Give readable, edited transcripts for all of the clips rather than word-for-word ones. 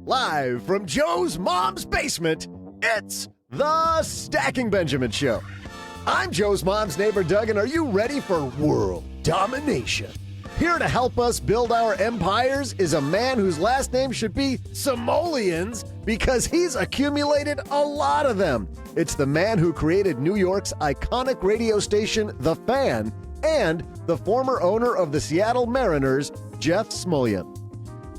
Live from Joe's mom's basement, it's the Stacking Benjamin Show. I'm Joe's mom's neighbor, Doug, and are you ready for world domination? Here to help us build our empires is a man whose last name should be Simoleons because he's accumulated a lot of them. It's the man who created New York's iconic radio station, The Fan, and the former owner of the Seattle Mariners, Jeff Smulyan.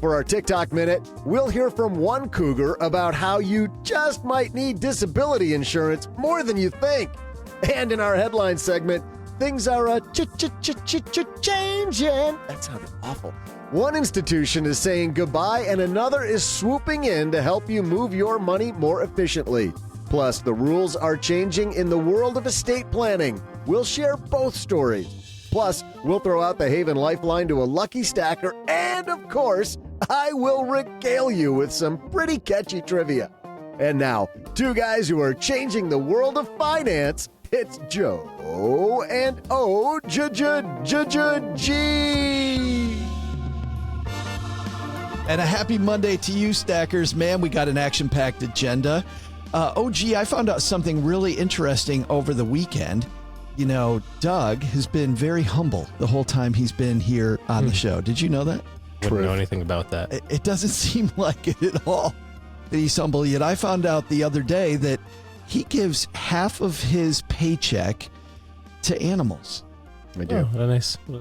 For our TikTok Minute, we'll hear from one cougar about how you just might need disability insurance more than you think. And in our headline segment, things are changing. That sounded awful. One institution is saying goodbye and another is swooping in to help you move your money more efficiently. Plus, the rules are changing in the world of estate planning. We'll share both stories. Plus, we'll throw out the Haven Lifeline to a lucky stacker. And, of course, I will regale you with some pretty catchy trivia. And now, two guys who are changing the world of finance. It's Joe and O-G-G-G-G. And a happy Monday to you, Stackers. Man, we got an action-packed agenda. OG, I found out something really interesting over the weekend. You know, Doug has been very humble the whole time he's been here on the show. Did you know that? Wouldn't know anything about that. It doesn't seem like it at all that he's humble. Yet I found out the other day that he gives half of his paycheck to animals. I do. Oh, what a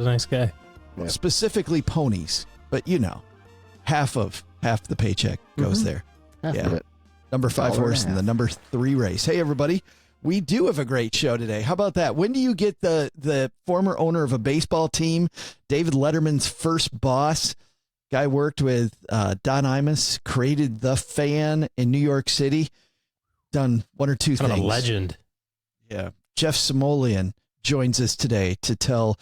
nice guy. Yeah. Specifically ponies, but you know, half the paycheck goes there. Half of it. Number 5 horse in the number 3 race. Hey, everybody. We do have a great show today. How about that? When do you get the former owner of a baseball team, David Letterman's first boss? Guy worked with Don Imus, created The Fan in New York City, done one or two things. Kind of a legend. Yeah. Jeff Smulyan joins us today to tell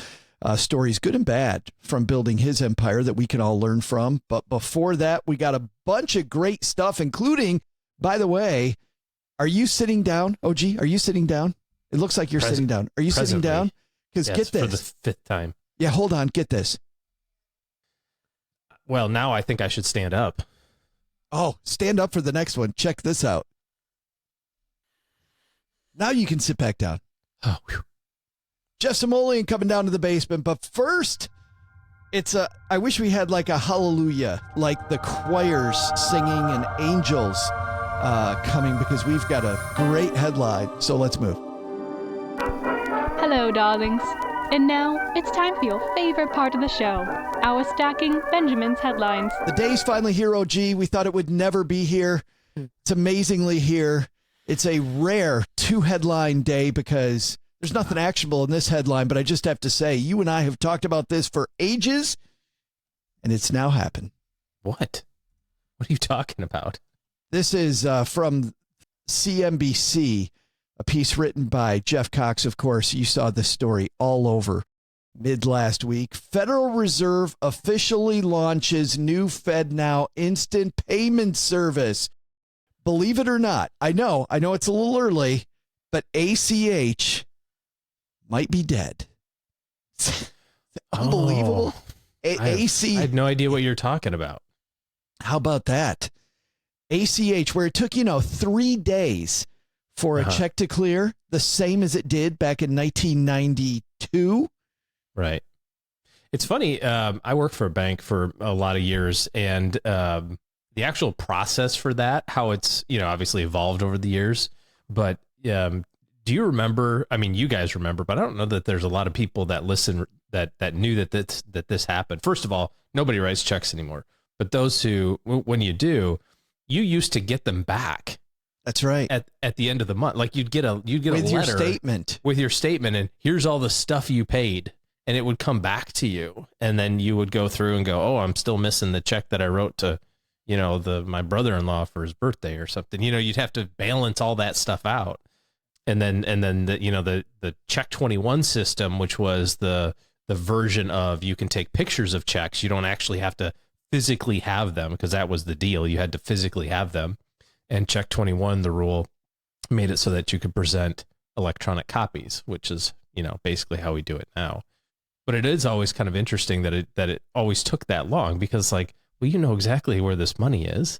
stories, good and bad, from building his empire that we can all learn from. But before that, we got a bunch of great stuff, including, by the way, are you sitting down, OG? Are you sitting down? It looks like you're sitting down. Are you sitting down? Because yes, get this. For the 5th time. Yeah, hold on. Get this. Well, now I think I should stand up. Oh, stand up for the next one. Check this out. Now you can sit back down. Oh, whew. Jeff Smulyan coming down to the basement. But first, I wish we had like a hallelujah, like the choirs singing and angels coming, because we've got a great headline. So let's move. Hello, darlings. And now it's time for your favorite part of the show, our Stacking Benjamin's headlines. The day's finally here, OG. We thought it would never be here. It's amazingly here. It's a rare 2-headline day because there's nothing actionable in this headline, but I just have to say, you and I have talked about this for ages, and it's now happened. What? What are you talking about? This is from CNBC, a piece written by Jeff Cox. Of course, you saw this story all over mid last week. Federal Reserve officially launches new FedNow instant payment service. Believe it or not, I know it's a little early, but ACH might be dead. Unbelievable. I had no idea what you're talking about. How about that? ACH, where it took, 3 days for a check to clear, the same as it did back in 1992. Right. It's funny. I worked for a bank for a lot of years, and the actual process for that, how it's, obviously evolved over the years. But do you remember? I mean, you guys remember, but I don't know that there's a lot of people that listen that knew that this happened. First of all, nobody writes checks anymore. But those who, when you do, you used to get them back. That's right. At the end of the month, like you'd get a letter with your statement, and here's all the stuff you paid, and it would come back to you, and then you would go through and go, oh, I'm still missing the check that I wrote to, my brother-in-law for his birthday or something. You'd have to balance all that stuff out, and then the Check 21 system, which was the version of you can take pictures of checks. You don't actually have to physically have them, because that was the deal. You had to physically have them. And Check 21, the rule, made it so that you could present electronic copies, which is, basically how we do it now. But it is always kind of interesting that it always took that long, because well, you know exactly where this money is.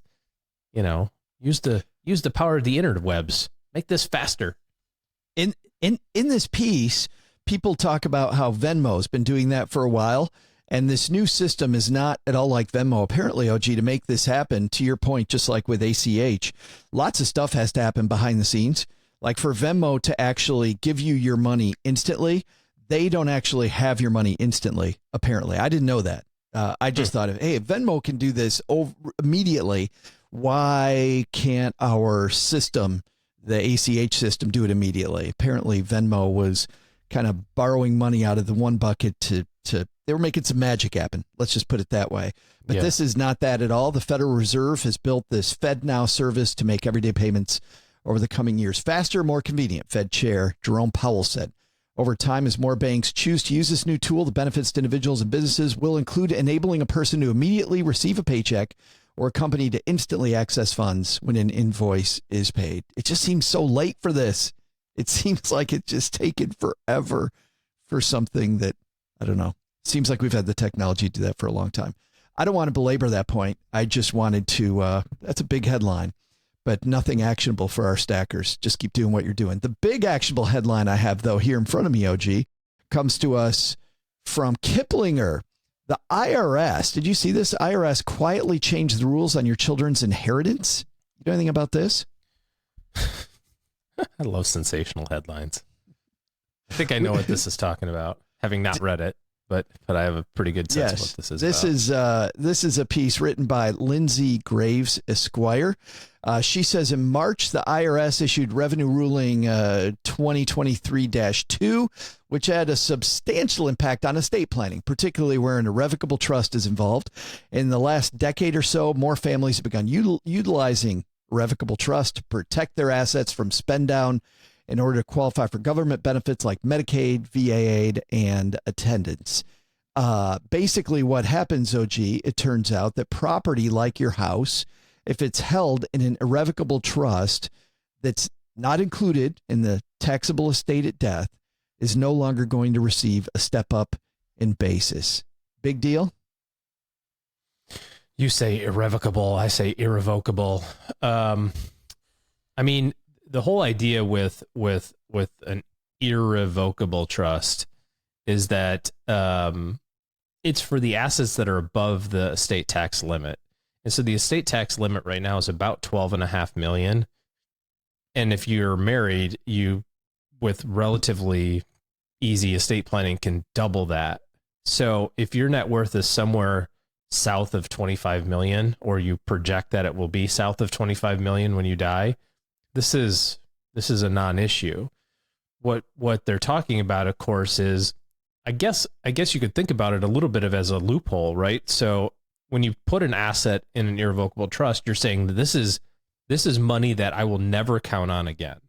use the power of the interwebs. Make this faster. In this piece, people talk about how Venmo's been doing that for a while. And this new system is not at all like Venmo, apparently, OG, to make this happen. To your point, just like with ACH, lots of stuff has to happen behind the scenes. Like for Venmo to actually give you your money instantly, they don't actually have your money instantly, apparently. I didn't know that. I just thought, hey, if Venmo can do this immediately, why can't our system, the ACH system, do it immediately? Apparently, Venmo was kind of borrowing money out of the one bucket to they were making some magic happen. Let's just put it that way. But This is not that at all. The Federal Reserve has built this FedNow service to make everyday payments over the coming years faster, more convenient, Fed Chair Jerome Powell said. Over time, as more banks choose to use this new tool, the benefits to individuals and businesses will include enabling a person to immediately receive a paycheck or a company to instantly access funds when an invoice is paid. It just seems so late for this. It seems like it's just taken forever for something that, I don't know. Seems like we've had the technology to do that for a long time. I don't want to belabor that point. I just wanted to, that's a big headline, but nothing actionable for our stackers. Just keep doing what you're doing. The big actionable headline I have, though, here in front of me, OG, comes to us from Kiplinger. The IRS, did you see this? IRS quietly changed the rules on your children's inheritance. You know anything about this? I love sensational headlines. I think I know what this is talking about, having not read it. But I have a pretty good sense of what this is about. This is a piece written by Lindsay Graves Esquire. She says in March, the IRS issued Revenue Ruling 2023-2, which had a substantial impact on estate planning, particularly where an irrevocable trust is involved. In the last decade or so, more families have begun utilizing irrevocable trust to protect their assets from spend down in order to qualify for government benefits like Medicaid, VA aid, and attendance. Basically what happens, OG, it turns out that property like your house, if it's held in an irrevocable trust that's not included in the taxable estate at death, is no longer going to receive a step up in basis. Big deal? You say irrevocable, I say irrevocable. I mean, the whole idea with an irrevocable trust is that it's for the assets that are above the estate tax limit. And so the estate tax limit right now is about 12.5 million. And if you're married, you, with relatively easy estate planning, can double that. So if your net worth is somewhere south of 25 million, or you project that it will be south of 25 million when you die, this is a non-issue. What they're talking about, of course, is I guess you could think about it a little bit of as a loophole, right? So when you put an asset in an irrevocable trust, you're saying that this is money that I will never count on again.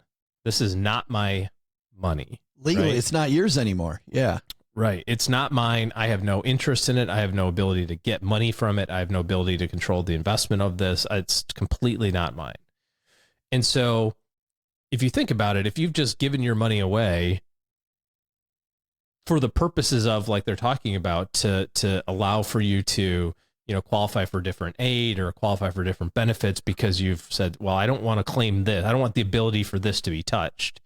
This is not my money. Legally, right? It's not yours anymore. Yeah. Right. It's not mine. I have no interest in it. I have no ability to get money from it. I have no ability to control the investment of this. It's completely not mine. And so if you think about it, if you've just given your money away for the purposes of, like they're talking about, to allow for you to, qualify for different aid or qualify for different benefits because you've said, well, I don't want to claim this. I don't want the ability for this to be touched.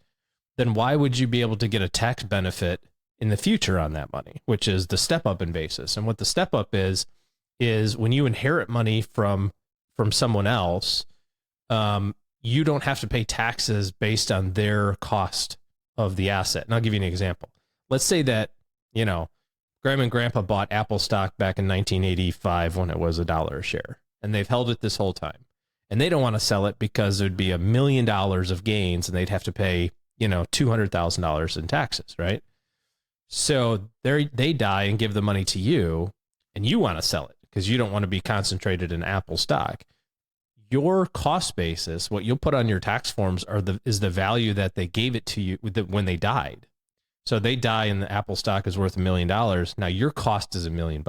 Then why would you be able to get a tax benefit in the future on that money, which is the step up in basis? And what the step up is when you inherit money from someone else, you don't have to pay taxes based on their cost of the asset. And I'll give you an example. Let's say that, Grandma and Grandpa bought Apple stock back in 1985 when it was $1 a share, and they've held it this whole time. And they don't want to sell it because there'd be $1 million of gains and they'd have to pay, $200,000 in taxes, right? So they die and give the money to you, and you want to sell it because you don't want to be concentrated in Apple stock. Your cost basis, what you'll put on your tax forms, is the value that they gave it to you when they died. So they die and the Apple stock is worth $1 million. Now your cost is $1 million.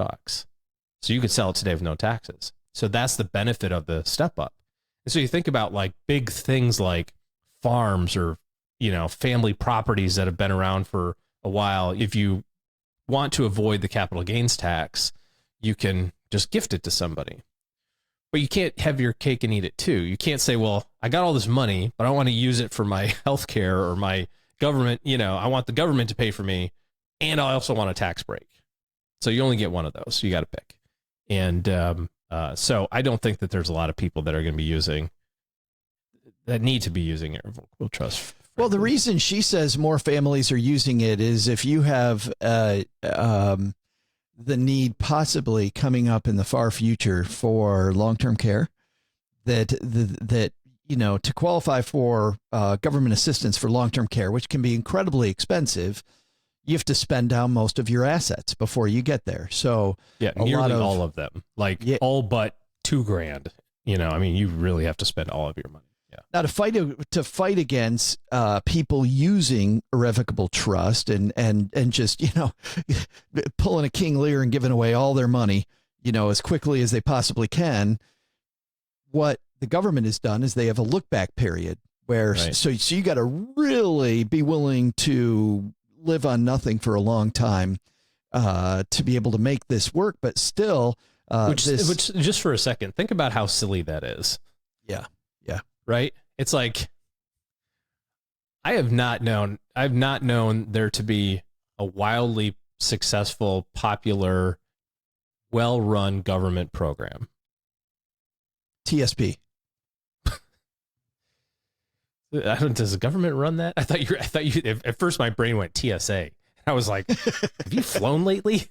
So you could sell it today with no taxes. So that's the benefit of the step up. And so you think about like big things like farms or, family properties that have been around for a while. If you want to avoid the capital gains tax, you can just gift it to somebody. but you can't have your cake and eat it too. You can't say, well, I got all this money, but I want to use it for my health care or my government. I want the government to pay for me, and I also want a tax break. So you only get one of those. You got to pick. And so I don't think that there's a lot of people that are going to be that need to be using irrevocable trust. Well, the reason she says more families are using it is if you have the need possibly coming up in the far future for long-term care, that to qualify for government assistance for long-term care, which can be incredibly expensive, you have to spend down most of your assets before you get there. So nearly all of them, all but $2,000. You really have to spend all of your money. Yeah. Now to fight against people using irrevocable trust and just pulling a King Lear and giving away all their money as quickly as they possibly can, what the government has done is they have a look back period where right. so you got to really be willing to live on nothing for a long time to be able to make this work, but still which just for a second, think about how silly that is. Yeah. Right? It's like, I've not known there to be a wildly successful, popular, well-run government program. TSP. Does the government run that? I thought you at first my brain went TSA. I was like, have you flown lately?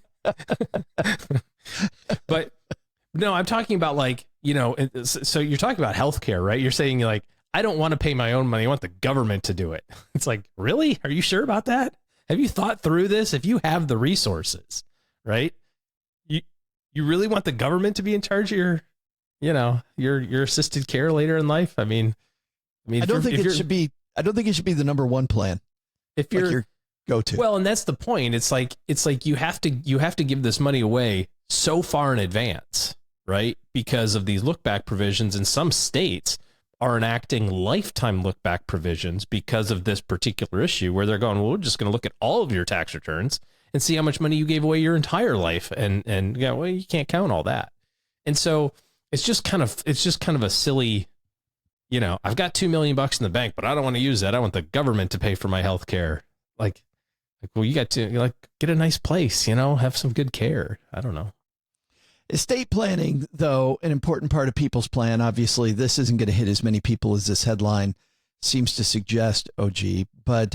But no, I'm talking about so you're talking about healthcare, right? You're saying I don't want to pay my own money. I want the government to do it. It's like, really? Are you sure about that? Have you thought through this? If you have the resources, right? You really want the government to be in charge of your assisted care later in life? I don't think it should be the number one plan. If you're your go-to. Well, and that's the point. It's like you have to give this money away so far in advance, right? Because of these look back provisions, and some states are enacting lifetime look back provisions because of this particular issue, where they're going, well, we're just going to look at all of your tax returns and see how much money you gave away your entire life. And well, you can't count all that. And so it's just kind of a silly, I've got $2 million in the bank, but I don't want to use that. I want the government to pay for my health care. Well, you got to get a nice place, have some good care. I don't know. Estate planning, though, an important part of people's plan. Obviously, this isn't going to hit as many people as this headline seems to suggest, OG, but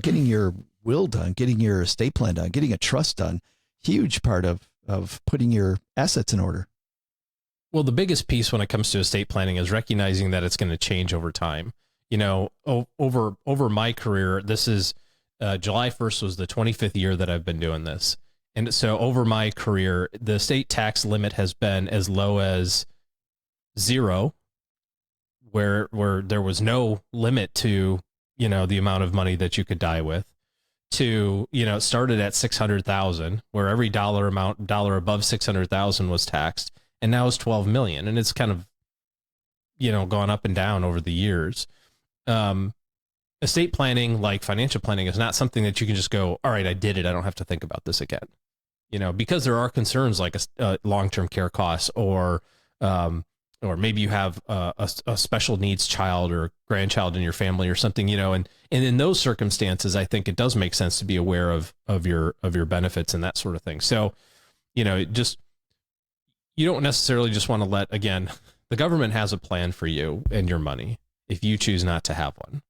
getting your will done, getting your estate plan done, getting a trust done, huge part of putting your assets in order. Well, the biggest piece when it comes to estate planning is recognizing that it's going to change over time. Over my career, this is July 1st was the 25th year that I've been doing this. And so over my career, the estate tax limit has been as low as 0, where there was no limit to, the amount of money that you could die with, to, it started at 600,000, where every dollar above 600,000 was taxed, and now it's 12 million. And it's kind of, gone up and down over the years. Estate planning, like financial planning, is not something that you can just go, all right, I did it, I don't have to think about this again. Because there are concerns like long-term care costs, or maybe you have a special needs child or grandchild in your family or something, and in those circumstances, I think it does make sense to be aware of your benefits and that sort of thing. So, you don't necessarily just want to the government has a plan for you and your money if you choose not to have one.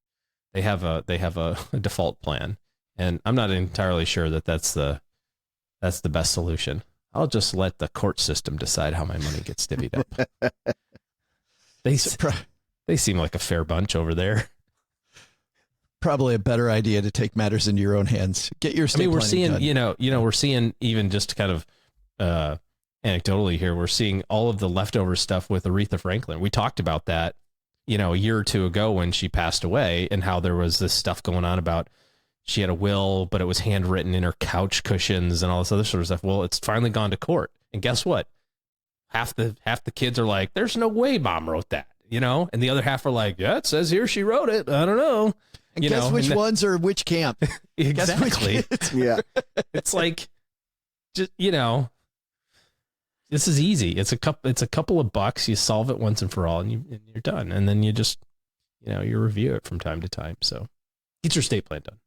They have a default plan, and I'm not entirely sure that that's the best solution. I'll just let the court system decide how my money gets divvied up. They seem like a fair bunch over there. Probably a better idea to take matters into your own hands. Get your estate we're seeing, done. We're seeing, even just kind of anecdotally here, we're seeing all of the leftover stuff with Aretha Franklin. We talked about that, a year or two ago when she passed away, and how there was this stuff going on about she had a will, but it was handwritten in her couch cushions and all this other sort of stuff. Well, it's finally gone to court. And guess what? Half the kids are like, there's no way mom wrote that, and the other half are like, yeah, it says here she wrote it. I don't know. And guess which ones are which camp? Exactly. Yeah. It's like, just, This is easy. It's a couple of bucks. You solve it once and for all, and you're done. And then you just, you review it from time to time. So get your estate plan done.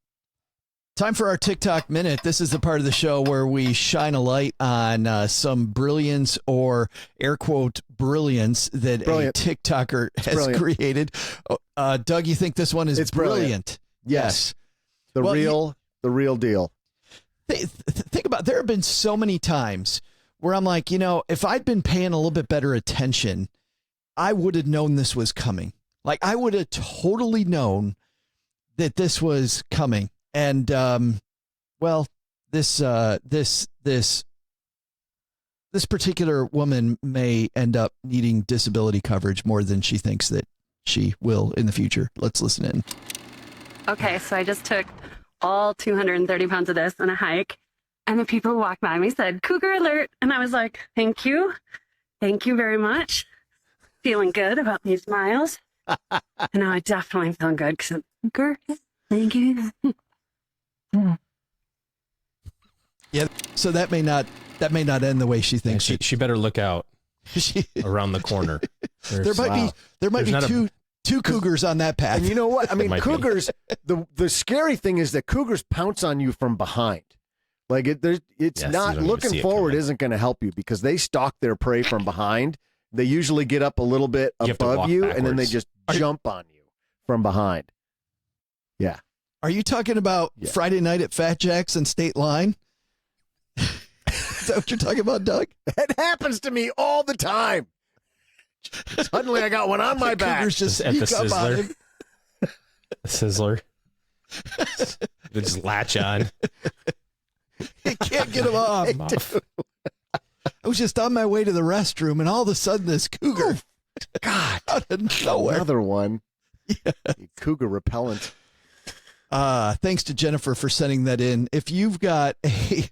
Time for our TikTok minute. This is the part of the show where we shine a light on some brilliance or air quote brilliance that a TikToker has created. Doug, you think this one is brilliant? Yes. The real deal. Think about, there have been so many times where I'm like, if I'd been paying a little bit better attention, I would have known this was coming. Like, I would have totally known that this was coming. And, this particular woman may end up needing disability coverage more than she thinks that she will in the future. Let's listen in. Okay, so I just took all 230 pounds of this on a hike, and the people who walked by me said, "Cougar alert." And I was like, thank you. Thank you very much. Feeling good about these miles. And now I definitely feel good because I'm cougar. Thank you. Yeah. So that may not end the way she thinks. She better look out around the corner. There might be two cougars on that path. And you know what? I mean, cougars, the scary thing is that cougars pounce on you from behind. Like it's not looking forward isn't going to help you because they stalk their prey from behind. They usually get up a little bit above you and then they just jump on you from behind. Yeah. Are you talking about Friday night at Fat Jack's and State Line? Is that what you're talking about, Doug? It happens to me all the time. Suddenly I got one on my back. Cougars just at the Sizzler. The Sizzler. They just latch on. You can't get them off. I was just on my way to the restroom, and all of a sudden, this cougar, God, out of nowhere, another one. Yes. Cougar repellent. Thanks to Jennifer for sending that in. If you've got a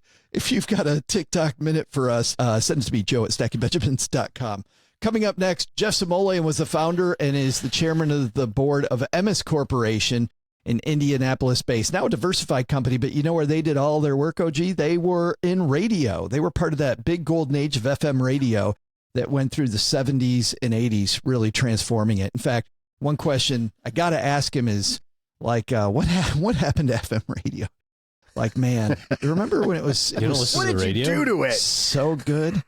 TikTok minute for us, send it to me, joe@stackingbenjamins.com. Coming up next, Jeff Smulyan was the founder and is the chairman of the board of Imus Corporation, in Indianapolis-based, now a diversified company, but you know where they did all their work, OG? They were in radio. They were part of that big golden age of FM radio that went through the 70s and 80s, really transforming it. In fact, one question I got to ask him is, like, what happened to FM radio? Like, man, remember when it was... What did you do to it? So good.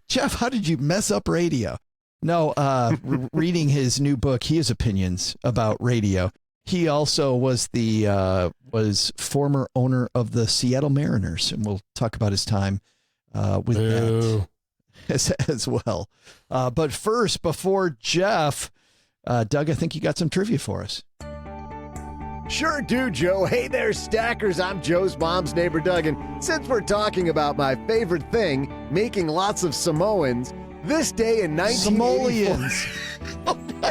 Jeff, how did you mess up radio? No, reading his new book, he has opinions about radio. He also was was former owner of the Seattle Mariners, and we'll talk about his time with that as well. But first, before Jeff, Doug, I think you got some trivia for us. Sure do, Joe. Hey there, stackers. I'm Joe's mom's neighbor, Doug, and since we're talking about my favorite thing, making lots of Samoans, this day in 1984...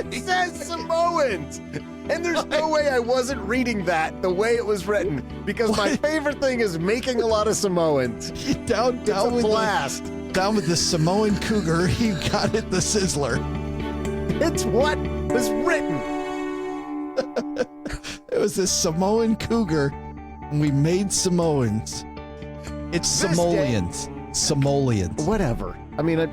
It says Samoans! And there's no way I wasn't reading that the way it was written, because my favorite thing is making a lot of Samoans. Down It's a with blast. Down with the Samoan cougar, you got it, the Sizzler. It's what was written. It was this Samoan cougar, and we made Samoans. It's Samoleans. Samoleans. Whatever. I mean, I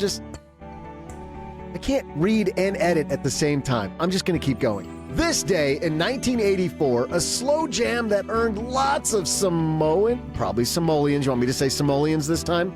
can't read and edit at the same time. I'm just going to keep going. This day in 1984, a slow jam that earned lots of probably Samoleans, you want me to say Samoleans this time?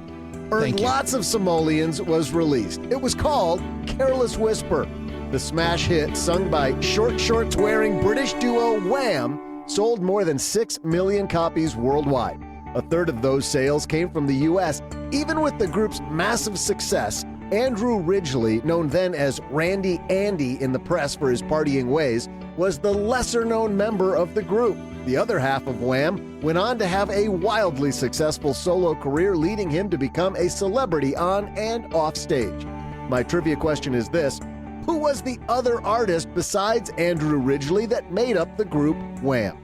Earned lots of Samoleans was released. It was called Careless Whisper. The smash hit, sung by short shorts wearing British duo Wham, sold more than 6 million copies worldwide. A third of those sales came from the U.S. Even with the group's massive success, Andrew Ridgeley, known then as Randy Andy in the press for his partying ways, was the lesser-known member of the group. The other half of Wham went on to have a wildly successful solo career, leading him to become a celebrity on and off stage. My trivia question is this: who was the other artist besides Andrew Ridgeley that made up the group Wham?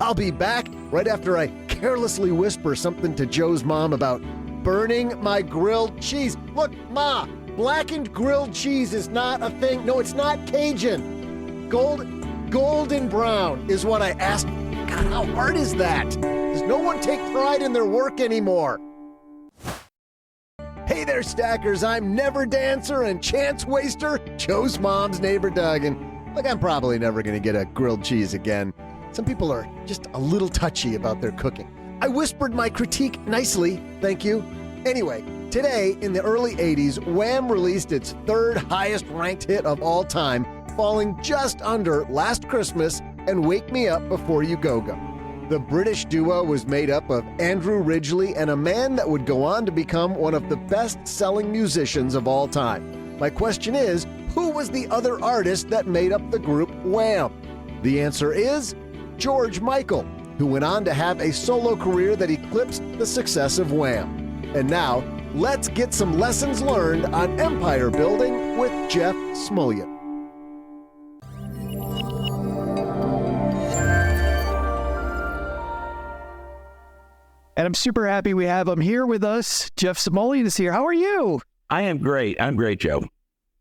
I'll be back right after I carelessly whisper something to Joe's mom about burning my grilled cheese. Look, Ma, blackened grilled cheese is not a thing. No, it's not Cajun. Golden brown is what I asked. God, how hard is that? Does no one take pride in their work anymore? there, stackers. I'm never dancer and chance waster, Joe's mom's neighbor Doug. And look, I'm probably never going to get a grilled cheese again. Some people are just a little touchy about their cooking. I whispered my critique nicely, thank you. Anyway, today, in the early 80s, Wham released its third highest ranked hit of all time, falling just under Last Christmas and Wake Me Up Before You Go-Go. The British duo was made up of Andrew Ridgeley and a man that would go on to become one of the best-selling musicians of all time. My question is, who was the other artist that made up the group Wham? The answer is George Michael, who went on to have a solo career that eclipsed the success of Wham. And now, let's get some lessons learned on empire building with Jeff Smulyan. And I'm super happy we have him here with us. Jeff Smulyan is here. How are you? I am great. I'm great, Joe.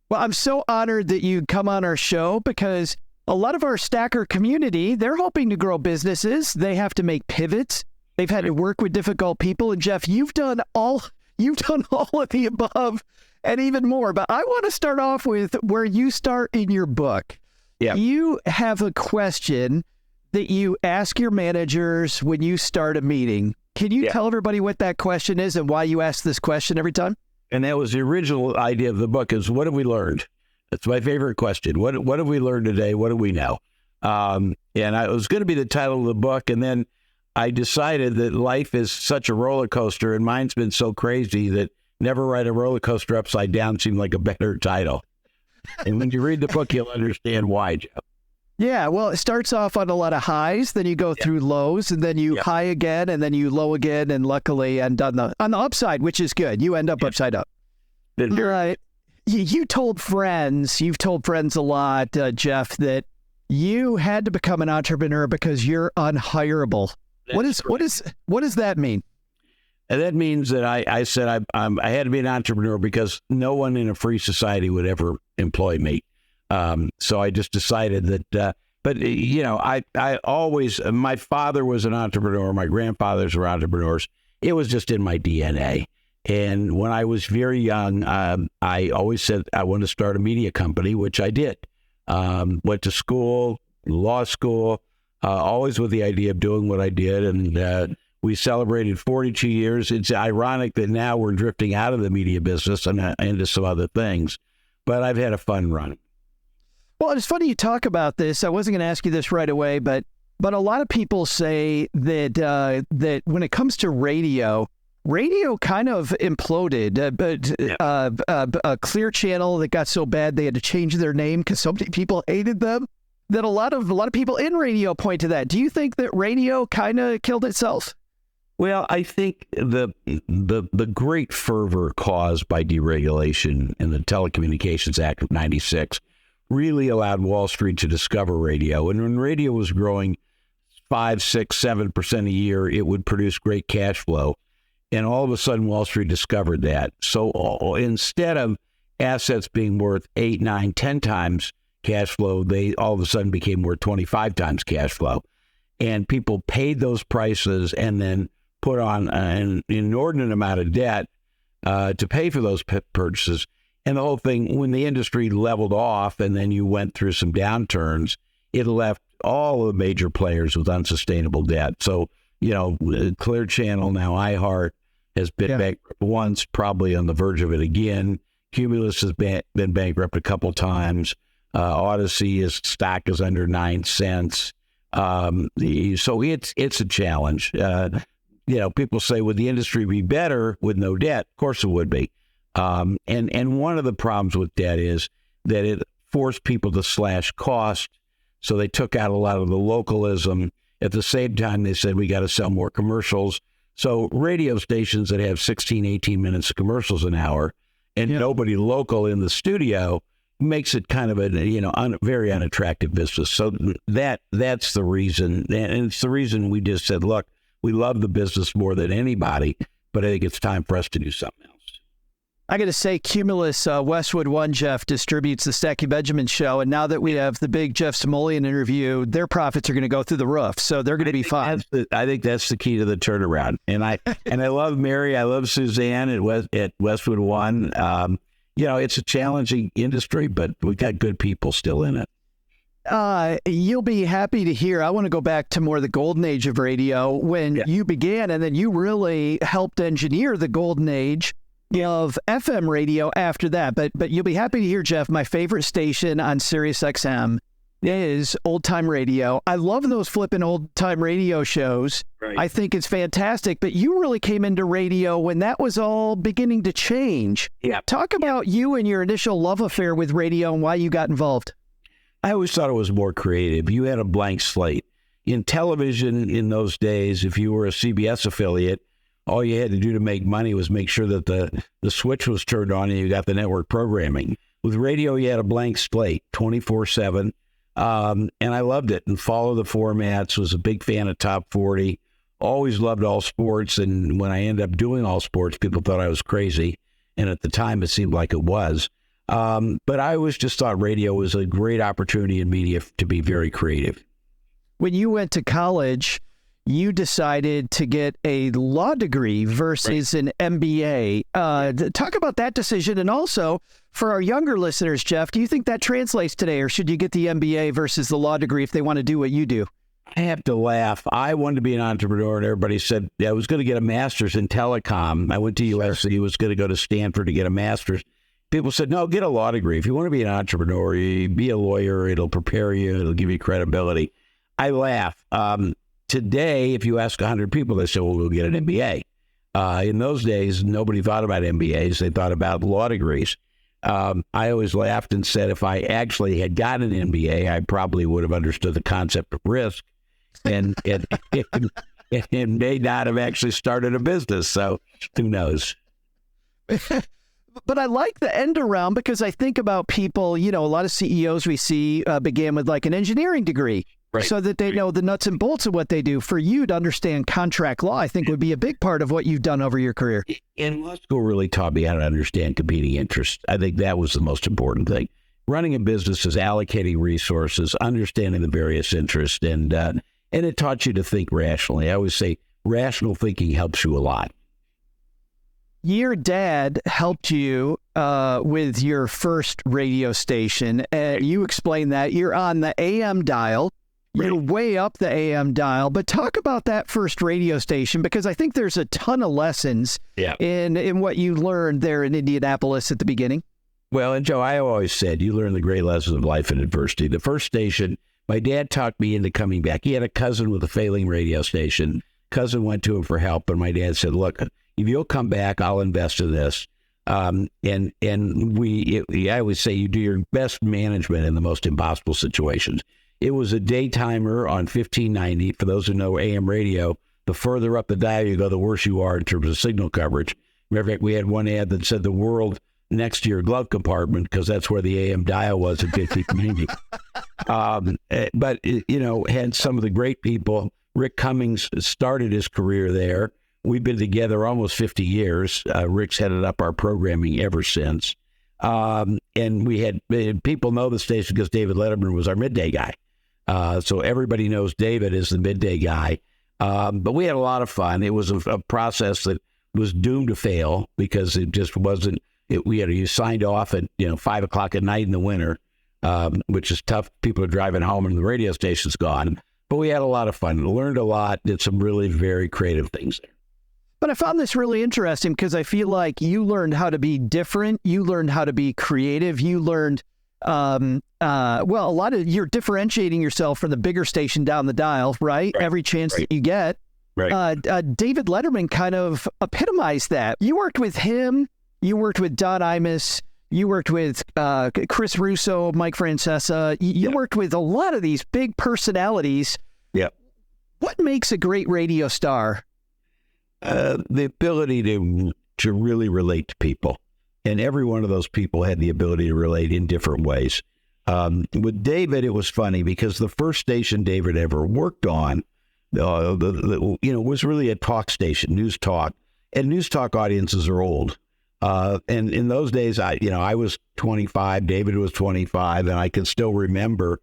Well, I'm so honored that you come on our show because a lot of our stacker community, they're hoping to grow businesses. They have to make pivots. They've had to work with difficult people. And Jeff, you've done all of the above and even more. But I want to start off with where you start in your book. Yeah. You have a question that you ask your managers when you start a meeting. Can you tell everybody what that question is and why you ask this question every time? And that was the original idea of the book is, what have we learned? That's my favorite question. What have we learned today? What do we know? And it was going to be the title of the book. And then I decided that life is such a roller coaster, and mine's been so crazy that Never Ride a Roller Coaster Upside Down seemed like a better title. And when you read the book, you'll understand why, Jeff. Yeah, well, it starts off on a lot of highs, then you go through lows, and then you high again, and then you low again, and luckily end on the upside, which is good. You end up upside up. You're right. You've told friends a lot, Jeff, that you had to become an entrepreneur because you're unhireable. What does that mean? And that means that I said I had to be an entrepreneur because no one in a free society would ever employ me. So I just decided that, but I always, my father was an entrepreneur. My grandfathers were entrepreneurs. It was just in my DNA. And when I was very young, I always said I wanted to start a media company, which I did. Went to school, law school, always with the idea of doing what I did. And we celebrated 42 years. It's ironic that now we're drifting out of the media business and into some other things. But I've had a fun run. Well, it's funny you talk about this. I wasn't going to ask you this right away, but a lot of people say that that when it comes to radio kind of imploded. A Clear Channel that got so bad they had to change their name because so many people hated them. That a lot of people in radio point to that. Do you think that radio kind of killed itself? Well, I think the great fervor caused by deregulation in the Telecommunications Act of '96 really allowed Wall Street to discover radio. And when radio was growing 5, 6, 7% a year, it would produce great cash flow. And all of a sudden, Wall Street discovered that. So instead of assets being worth 8, 9, 10 times cash flow, they all of a sudden became worth 25 times cash flow. And people paid those prices and then put on an inordinate amount of debt to pay for those purchases. And the whole thing, when the industry leveled off and then you went through some downturns, it left all of the major players with unsustainable debt. So, Clear Channel, now iHeart, has been bankrupt once, probably on the verge of it again. Cumulus has been bankrupt a couple times. Odyssey, his stock is under 9 cents. So it's a challenge. People say, would the industry be better with no debt? Of course it would be. And one of the problems with debt is that it forced people to slash cost. So they took out a lot of the localism. At the same time, they said, we got to sell more commercials. So radio stations that have 16, 18 minutes of commercials an hour and nobody local in the studio makes it kind of a, very unattractive business. So that's the reason. And it's the reason we just said, look, we love the business more than anybody, but I think it's time for us to do something else. I got to say, Cumulus Westwood One, Jeff, distributes the Stacking Benjamin show. And now that we have the big Jeff Smulyan interview, their profits are going to go through the roof. So they're going to be fine. I think that's the key to the turnaround. And I love Mary. I love Suzanne at Westwood One. It's a challenging industry, but we got good people still in it. You'll be happy to hear. I want to go back to more the golden age of radio when you began, and then you really helped engineer the golden age of FM radio after that. But you'll be happy to hear, Jeff, my favorite station on Sirius XM is Old Time Radio. I love those flipping old time radio shows. Right. I think it's fantastic. But you really came into radio when that was all beginning to change. Yeah. Talk about you and your initial love affair with radio and why you got involved. I always thought it was more creative. You had a blank slate. In television in those days, if you were a CBS affiliate, all you had to do to make money was make sure that the switch was turned on and you got the network programming. With radio, you had a blank slate, 24/7, and I loved it and followed the formats, was a big fan of Top 40, always loved all sports, and when I ended up doing all sports, people thought I was crazy, and at the time, it seemed like it was. But I always just thought radio was a great opportunity in media to be very creative. When you went to college, you decided to get a law degree versus an MBA. Talk about that decision. And also, for our younger listeners, Jeff, do you think that translates today, or should you get the MBA versus the law degree if they want to do what you do? I have to laugh. I wanted to be an entrepreneur, and everybody said I was going to get a master's in telecom. I went to USC, was going to go to Stanford to get a master's. People said, no, get a law degree. If you want to be an entrepreneur, you be a lawyer. It'll prepare you. It'll give you credibility. I laugh. Today, if you ask 100 people, they say, well, we'll get an MBA. In those days, nobody thought about MBAs. They thought about law degrees. I always laughed and said if I actually had gotten an MBA, I probably would have understood the concept of risk and may not have actually started a business. So who knows? But I like the end around because I think about people, a lot of CEOs we see began with like an engineering degree. Right. So that they know the nuts and bolts of what they do. For you to understand contract law, I think would be a big part of what you've done over your career. And law school really taught me how to understand competing interests. I think that was the most important thing. Running a business is allocating resources, understanding the various interests, and it taught you to think rationally. I always say rational thinking helps you a lot. Your dad helped you with your first radio station. You explained that you're on the AM dial. You're way up the AM dial, but talk about that first radio station, because I think there's a ton of lessons in what you learned there in Indianapolis at the beginning. Well, and Joe, I always said you learn the great lessons of life and adversity. The first station, my dad talked me into coming back. He had a cousin with a failing radio station. Cousin went to him for help, and my dad said, look, if you'll come back, I'll invest in this. I always say you do your best management in the most impossible situations. It was a daytimer on 1590. For those who know AM radio, the further up the dial you go, the worse you are in terms of signal coverage. Matter of fact, we had one ad that said the world next to your glove compartment, because that's where the AM dial was at 1590. But, had some of the great people. Rick Cummings started his career there. We've been together almost 50 years. Rick's headed up our programming ever since. And we had people know the station because David Letterman was our midday guy. So everybody knows David is the midday guy. But we had a lot of fun. It was a process that was doomed to fail because it just wasn't. You signed off at 5 o'clock at night in the winter, which is tough. People are driving home and the radio station's gone. But we had a lot of fun. Learned a lot. Did some really very creative things there. But I found this really interesting because I feel like you learned how to be different. You learned how to be creative. You learned, a lot of, you're differentiating yourself from the bigger station down the dial, right? Every chance that you get. Right. David Letterman kind of epitomized that. You worked with him. You worked with Don Imus. You worked with Chris Russo, Mike Francesa. You worked with a lot of these big personalities. Yeah. What makes a great radio star? The ability to really relate to people. And every one of those people had the ability to relate in different ways. With David, it was funny because the first station David ever worked on, was really a talk station, news talk. And news talk audiences are old. And in those days, I was 25, David was 25, and I can still remember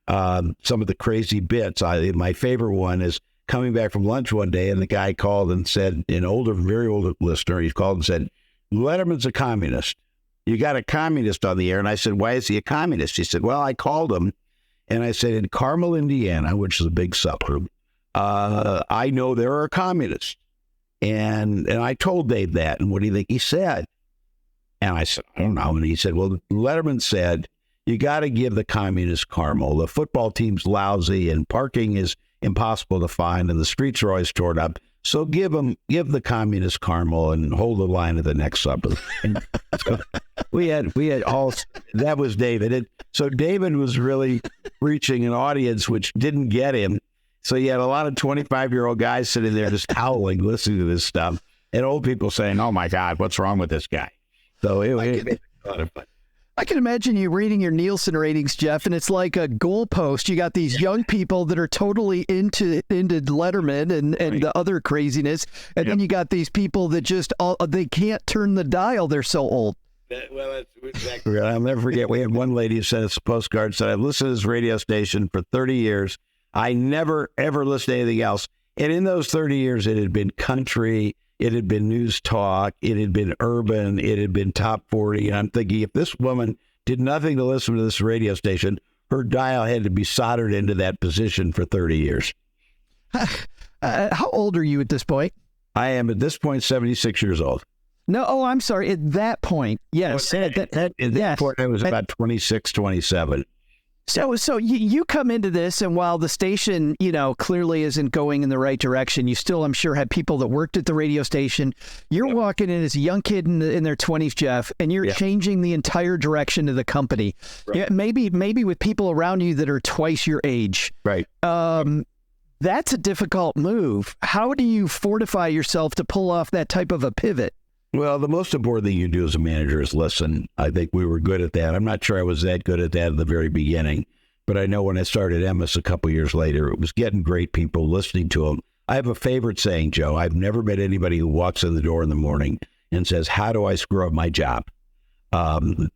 some of the crazy bits. My favorite one is coming back from lunch one day, and the guy called and said, very old listener, he called and said, Letterman's a communist. You got a communist on the air. And I said, why is he a communist? He said, well, I called him, and I said, in Carmel, Indiana, which is a big suburb, I know there are communists. And I told Dave that. And what do you think he said? And I said, I don't know. And he said, well, Letterman said, you got to give the communists Carmel. The football team's lousy and parking is impossible to find and the streets are always torn up. So give the communists Carmel and hold the line at the next suburb. So we had all, that was David. So David was really reaching an audience which didn't get him. So you had a lot of 25-year-old guys sitting there just howling, listening to this stuff, and old people saying, oh my God, what's wrong with this guy? So it was a lot of fun. I can imagine you reading your Nielsen ratings, Jeff, and it's like a goalpost. You got these young people that are totally into Letterman and right. the other craziness, and then you got these people that just they can't turn the dial. They're so old. Well, that's exactly right. I'll never forget. We had one lady who sent us a postcard, said, I've listened to this radio station for 30 years. I never, ever listened to anything else. And in those 30 years, it had been country, it had been news talk, it had been urban, it had been top 40. And I'm thinking, if this woman did nothing to listen to this radio station, her dial had to be soldered into that position for 30 years. How old are you at this point? I am at this point 76 years old. No, I'm sorry. At that point, yes. At that point, I was about 26, 27. So you come into this, and while the station, clearly isn't going in the right direction, you still, I'm sure, had people that worked at the radio station. You're walking in as a young kid in their 20s, Jeff, and you're changing the entire direction of the company. Right. Yeah, maybe with people around you that are twice your age. Right. That's a difficult move. How do you fortify yourself to pull off that type of a pivot? Well, the most important thing you do as a manager is listen. I think we were good at that. I'm not sure I was that good at that in the very beginning, but I know when I started Imus a couple years later, it was getting great people, listening to them. I have a favorite saying, Joe. I've never met anybody who walks in the door in the morning and says, how do I screw up my job?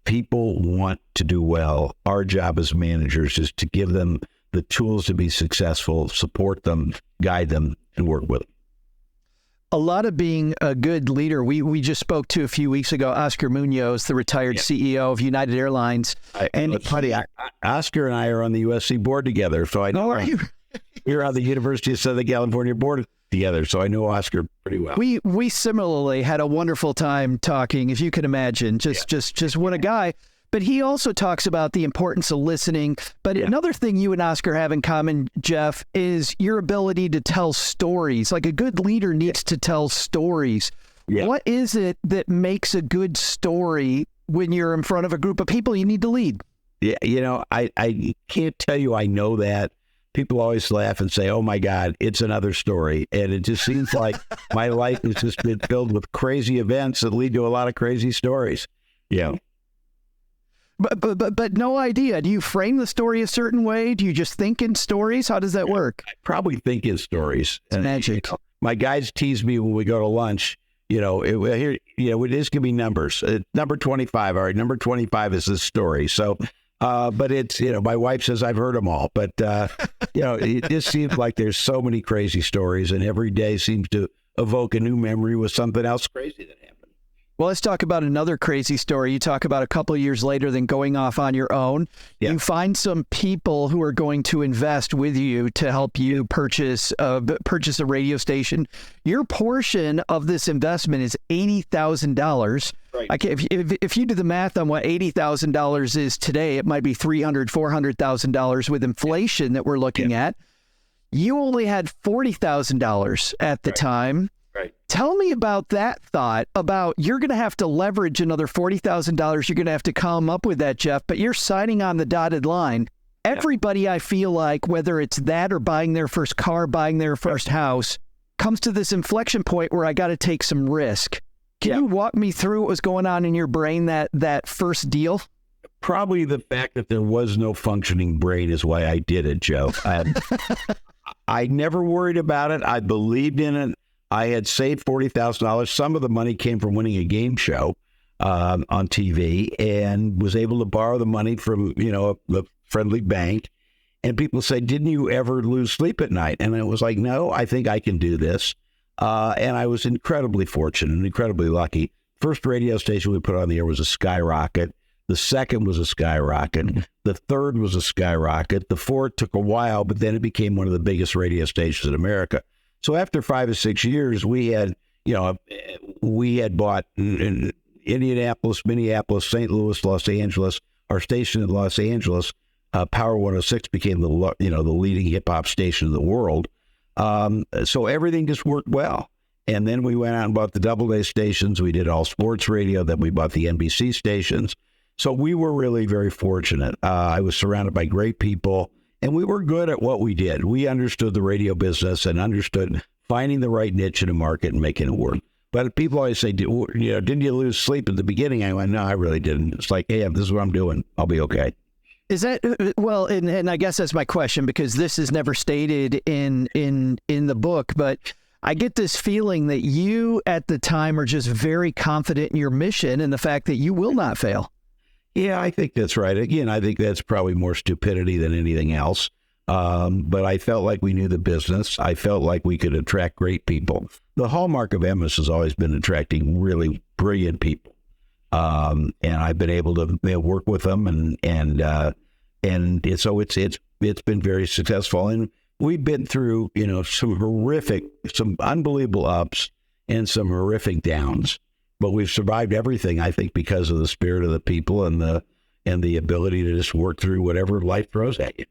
People want to do well. Our job as managers is to give them the tools to be successful, support them, guide them, and work with them. A lot of being a good leader. We just spoke to a few weeks ago, Oscar Munoz, the retired CEO of United Airlines. It's funny, Oscar and I are on the USC board together. So I know we're on the University of Southern California board together. So I know Oscar pretty well. We similarly had a wonderful time talking, if you can imagine, just what a guy. But he also talks about the importance of listening. But another thing you and Oscar have in common, Jeff, is your ability to tell stories. Like a good leader needs to tell stories. Yeah. What is it that makes a good story when you're in front of a group of people you need to lead? Yeah, I can't tell you I know that. People always laugh and say, oh, my God, it's another story. And it just seems like my life has just been filled with crazy events that lead to a lot of crazy stories. Yeah. But no idea. Do you frame the story a certain way? Do you just think in stories? How does that work? I probably think in stories. It's magic. My guys tease me when we go to lunch. It is going to be numbers. Number 25. All right, number 25 is this story. So, but it's, my wife says I've heard them all. But, it just seems like there's so many crazy stories, and every day seems to evoke a new memory with something else crazy that happened. Well, let's talk about another crazy story. You talk about a couple of years later than going off on your own. Yeah. You find some people who are going to invest with you to help you purchase a radio station. Your portion of this investment is $80,000. Right. If you do the math on what $80,000 is today, it might be $300,000, $400,000 with inflation that we're looking at. You only had $40,000 at the time. Right. Tell me about that thought about you're going to have to leverage another $40,000. You're going to have to come up with that, Jeff, but you're signing on the dotted line. Everybody, I feel like, whether it's that or buying their first car, buying their first house, comes to this inflection point where I got to take some risk. Can you walk me through what was going on in your brain that first deal? Probably the fact that there was no functioning brain is why I did it, Joe. I never worried about it. I believed in it. I had saved $40,000. Some of the money came from winning a game show. on TV, and was able to borrow the money from, a friendly bank. And people say, didn't you ever lose sleep at night? And it was like, no, I think I can do this. And I was incredibly fortunate and incredibly lucky. First radio station we put on the air was a skyrocket. The second was a skyrocket. The third was a skyrocket. The fourth took a while, but then it became one of the biggest radio stations in America. So after 5 or 6 years, we had bought in Indianapolis, Minneapolis, St. Louis, Los Angeles. Our station in Los Angeles, Power 106, became the leading hip hop station in the world. So everything just worked well. And then we went out and bought the Doubleday stations. We did all sports radio. Then we bought the NBC stations. So we were really very fortunate. I was surrounded by great people, and we were good at what we did. We understood the radio business and understood finding the right niche in a market and making it work. But people always say, didn't you lose sleep at the beginning? I went, no, I really didn't. It's like, hey, this is what I'm doing. I'll be okay. Is that well? And I guess that's my question, because this is never stated in the book, but I get this feeling that you at the time are just very confident in your mission and the fact that you will not fail. Yeah, I think that's right. Again, I think that's probably more stupidity than anything else. But I felt like we knew the business. I felt like we could attract great people. The hallmark of Imus has always been attracting really brilliant people. And I've been able to work with them, so it's been very successful. And we've been through, some unbelievable ups and some horrific downs. But we've survived everything, I think, because of the spirit of the people and the ability to just work through whatever life throws at you.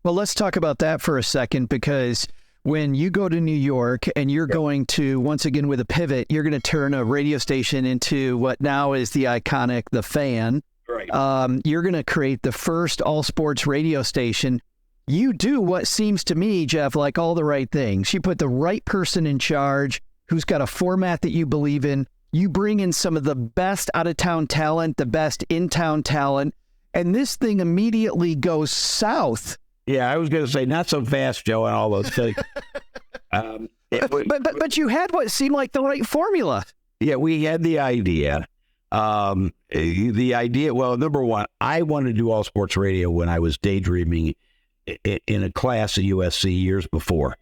Well, let's talk about that for a second, because when you go to New York and you're going to, once again with a pivot, you're going to turn a radio station into what now is the iconic The Fan. Right. You're going to create the first all-sports radio station. You do what seems to me, Jeff, like all the right things. You put the right person in charge who's got a format that you believe in. You bring in some of the best out-of-town talent, the best in-town talent, and this thing immediately goes south. Yeah, I was going to say, not so fast, Joe, and all those things. But you had what seemed like the right formula. Yeah, we had the idea. Well, number one, I wanted to do all sports radio when I was daydreaming in a class at USC years before.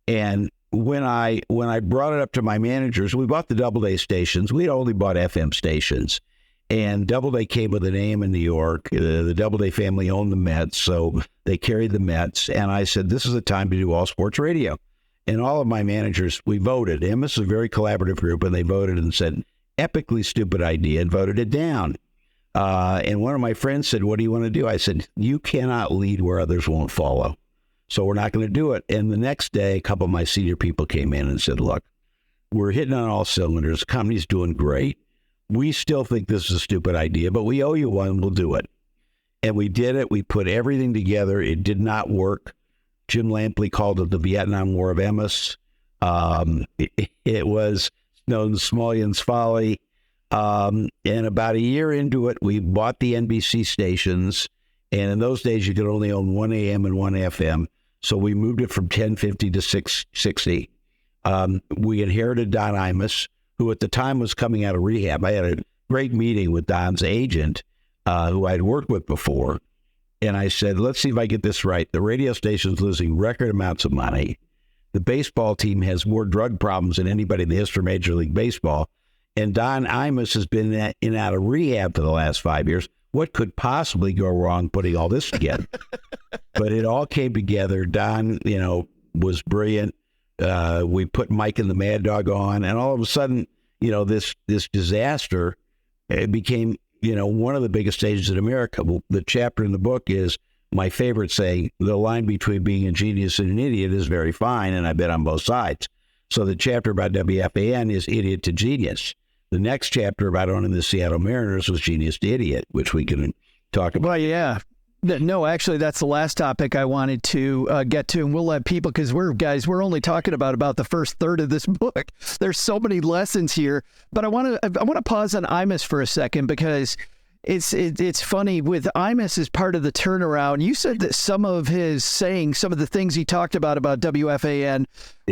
And when I brought it up to my managers, we bought the Doubleday stations. We'd only bought FM stations. And Doubleday came with a name in New York. The Doubleday family owned the Mets, so they carried the Mets. And I said, this is the time to do all sports radio. And all of my managers, we voted. Imus is a very collaborative group, and they voted and said, epically stupid idea, and voted it down. And one of my friends said, what do you want to do? I said, you cannot lead where others won't follow. So we're not going to do it. And the next day, a couple of my senior people came in and said, look, we're hitting on all cylinders. The company's doing great. We still think this is a stupid idea, but we owe you one. We'll do it. And we did it. We put everything together. It did not work. Jim Lampley called it the Vietnam War of Imus. It was known as Smulyan's folly. And about a year into it, we bought the NBC stations. And in those days, you could only own 1 AM and 1 FM. So we moved it from 1050 to 660. We inherited Don Imus, who at the time was coming out of rehab. I had a great meeting with Don's agent, who I'd worked with before. And I said, let's see if I get this right. The radio station's losing record amounts of money. The baseball team has more drug problems than anybody in the history of Major League Baseball. And Don Imus has been in and out of rehab for the last 5 years. What could possibly go wrong putting all this together? But it all came together. Don, was brilliant. We put Mike and the Mad Dog on, and all of a sudden, this disaster, it became, one of the biggest stations in America. Well, the chapter in the book is my favorite saying, the line between being a genius and an idiot is very fine, and I've been on both sides. So the chapter about WFAN is idiot to genius. The next chapter about owning the Seattle Mariners was genius to idiot, which we can talk about. Well, yeah. No, actually, that's the last topic I wanted to get to, and we'll let people, because we're only talking about the first third of this book. There's so many lessons here, but I want to pause on Imus for a second, because It's funny with Imus as part of the turnaround. You said that some of his saying, some of the things he talked about WFAN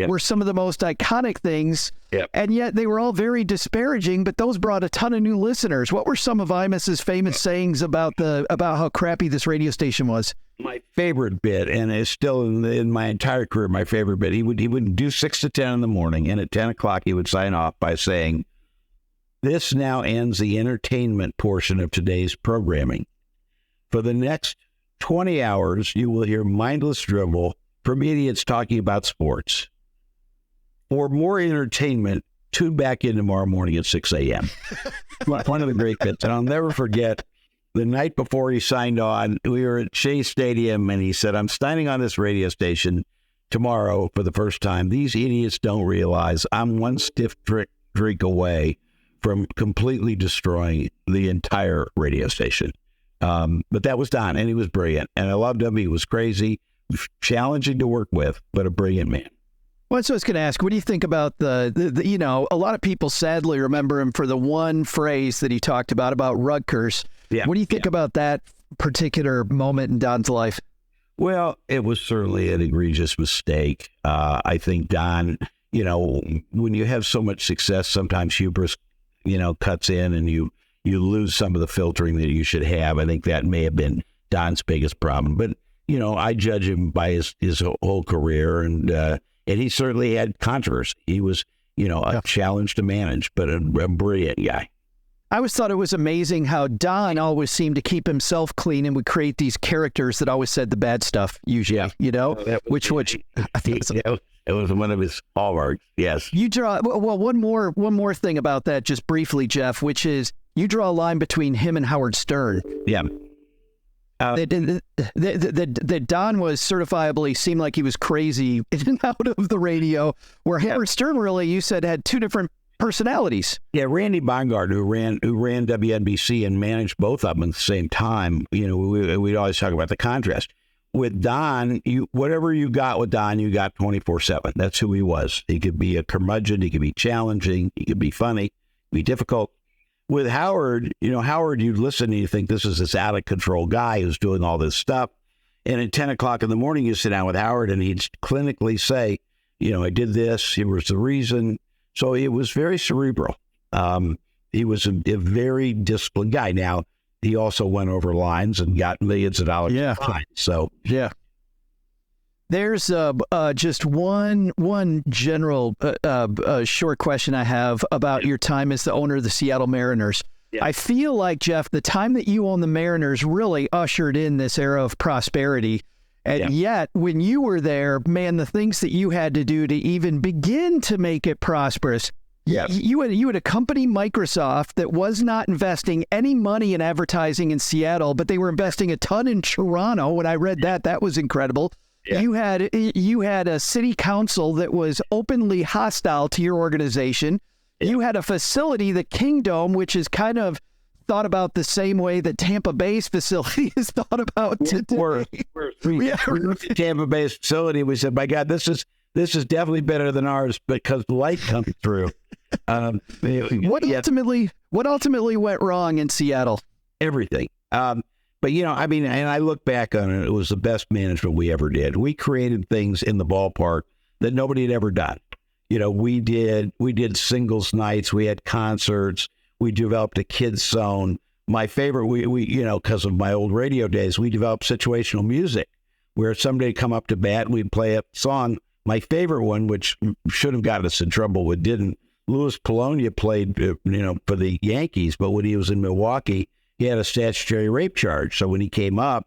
were some of the most iconic things, and yet they were all very disparaging. But those brought a ton of new listeners. What were some of Imus's famous sayings about how crappy this radio station was? My favorite bit, and it's still in my entire career, my favorite bit. He would do 6 to 10 in the morning, and at 10 o'clock he would sign off by saying, "This now ends the entertainment portion of today's programming. For the next 20 hours, you will hear mindless drivel from idiots talking about sports. For more entertainment, tune back in tomorrow morning at 6 a.m. One of the great bits. And I'll never forget, the night before he signed on, we were at Shea Stadium, and he said, "I'm signing on this radio station tomorrow for the first time. These idiots don't realize I'm one stiff drink away from completely destroying the entire radio station." But that was Don, and he was brilliant. And I loved him. He was crazy, challenging to work with, but a brilliant man. Well, so I was going to ask, what do you think about the a lot of people sadly remember him for the one phrase that he talked about Rutgers. Yeah. What do you think about that particular moment in Don's life? Well, it was certainly an egregious mistake. I think Don, when you have so much success, sometimes hubris, cuts in and you lose some of the filtering that you should have. I think that may have been Don's biggest problem. But, I judge him by his whole career, and he certainly had controversy. He was, a challenge to manage, but a brilliant guy. I always thought it was amazing how Don always seemed to keep himself clean and would create these characters that always said the bad stuff, usually, It was one of his hallmarks. Yes. You draw one more thing about that, just briefly, Jeff, which is you draw a line between him and Howard Stern. Yeah. That Don was certifiably seemed like he was crazy in and out of the radio, where Howard Stern really, you said, had two different personalities. Yeah, Randy Bongard, who ran WNBC and managed both of them at the same time. We'd always talk about the contrast. With Don, whatever you got with Don, you got 24/7. That's who he was. He could be a curmudgeon. He could be challenging. He could be funny, be difficult. With Howard, Howard, you'd listen and you think this is this out of control guy who's doing all this stuff. And at 10 o'clock in the morning, you sit down with Howard and he'd clinically say, I did this. Here was the reason. So it was very cerebral. He was a very disciplined guy. Now, he also went over lines and got millions of dollars. Yeah. So yeah. There's just one general short question I have about your time as the owner of the Seattle Mariners. Yeah. I feel like, Jeff, the time that you owned the Mariners really ushered in this era of prosperity. And yet, when you were there, man, the things that you had to do to even begin to make it prosperous. Yeah, you had a company, Microsoft, that was not investing any money in advertising in Seattle, but they were investing a ton in Toronto. When I read that was incredible. Yeah. You had a city council that was openly hostile to your organization. Yeah. You had a facility, the Kingdome, which is kind of thought about the same way that Tampa Bay's facility is thought about today. We looked at Tampa Bay's facility. We said, "My God, this is definitely better than ours because light comes through." What ultimately went wrong in Seattle? Everything. But and I look back on it. It was the best management we ever did. We created things in the ballpark that nobody had ever done. We did singles nights. We had concerts. We developed a kids zone. My favorite, we because of my old radio days, we developed situational music where somebody would come up to bat, we'd play a song. My favorite one, which should have gotten us in trouble, but didn't. Louis Polonia played, for the Yankees, but when he was in Milwaukee, he had a statutory rape charge. So when he came up,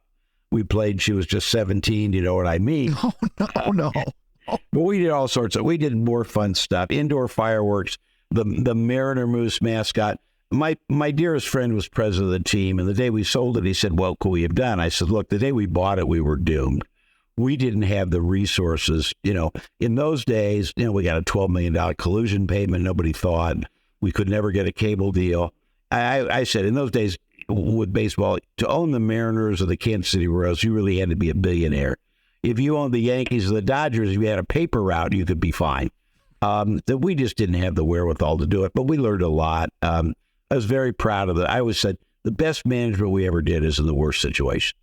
we played She Was Just 17, You Know What I Mean? Oh, no. But we did all sorts we did more fun stuff, indoor fireworks. The Mariner Moose mascot. My dearest friend was president of the team, and the day we sold it, he said, "What could we have done?" I said, "Look, the day we bought it, we were doomed. We didn't have the resources. In those days, we got a $12 million collusion payment. Nobody thought we could never get a cable deal." I said, in those days with baseball, to own the Mariners or the Kansas City Royals, you really had to be a billionaire. If you owned the Yankees or the Dodgers, if you had a paper route, you could be fine. That we just didn't have the wherewithal to do it, but we learned a lot. I was very proud of it. I always said, the best management we ever did is in the worst situations.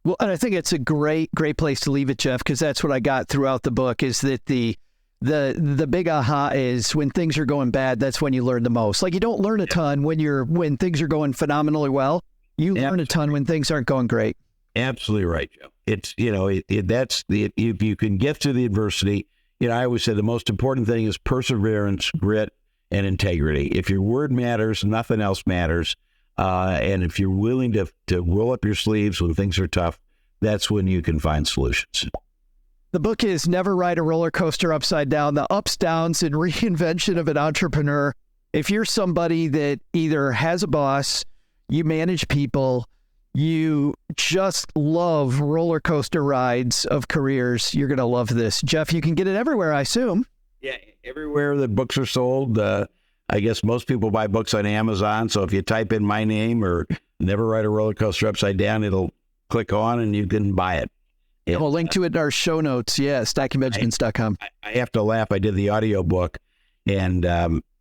Well, and I think it's a great place to leave it, Jeff, because that's what I got throughout the book is that the big aha is when things are going bad, that's when you learn the most. Like you don't learn a ton when things are going phenomenally well. You learn a ton when things aren't going great. Absolutely right, Joe. It's, if you can get through the adversity, I always say the most important thing is perseverance, grit, and integrity. If your word matters, nothing else matters. And if you're willing to roll up your sleeves when things are tough, that's when you can find solutions. The book is Never Ride a Roller Coaster Upside Down, the ups, downs, and reinvention of an entrepreneur. If you're somebody that either has a boss, you manage people, you just love roller coaster rides of careers, you're going to love this. Jeff, you can get it everywhere, I assume. Yeah, everywhere that books are sold. I guess most people buy books on Amazon. So if you type in my name or Never Ride a Roller Coaster Upside Down, it'll click on and you can buy it. And we'll link to it in our show notes. Yeah, stackingbenjamins.com. I have to laugh. I did the audiobook and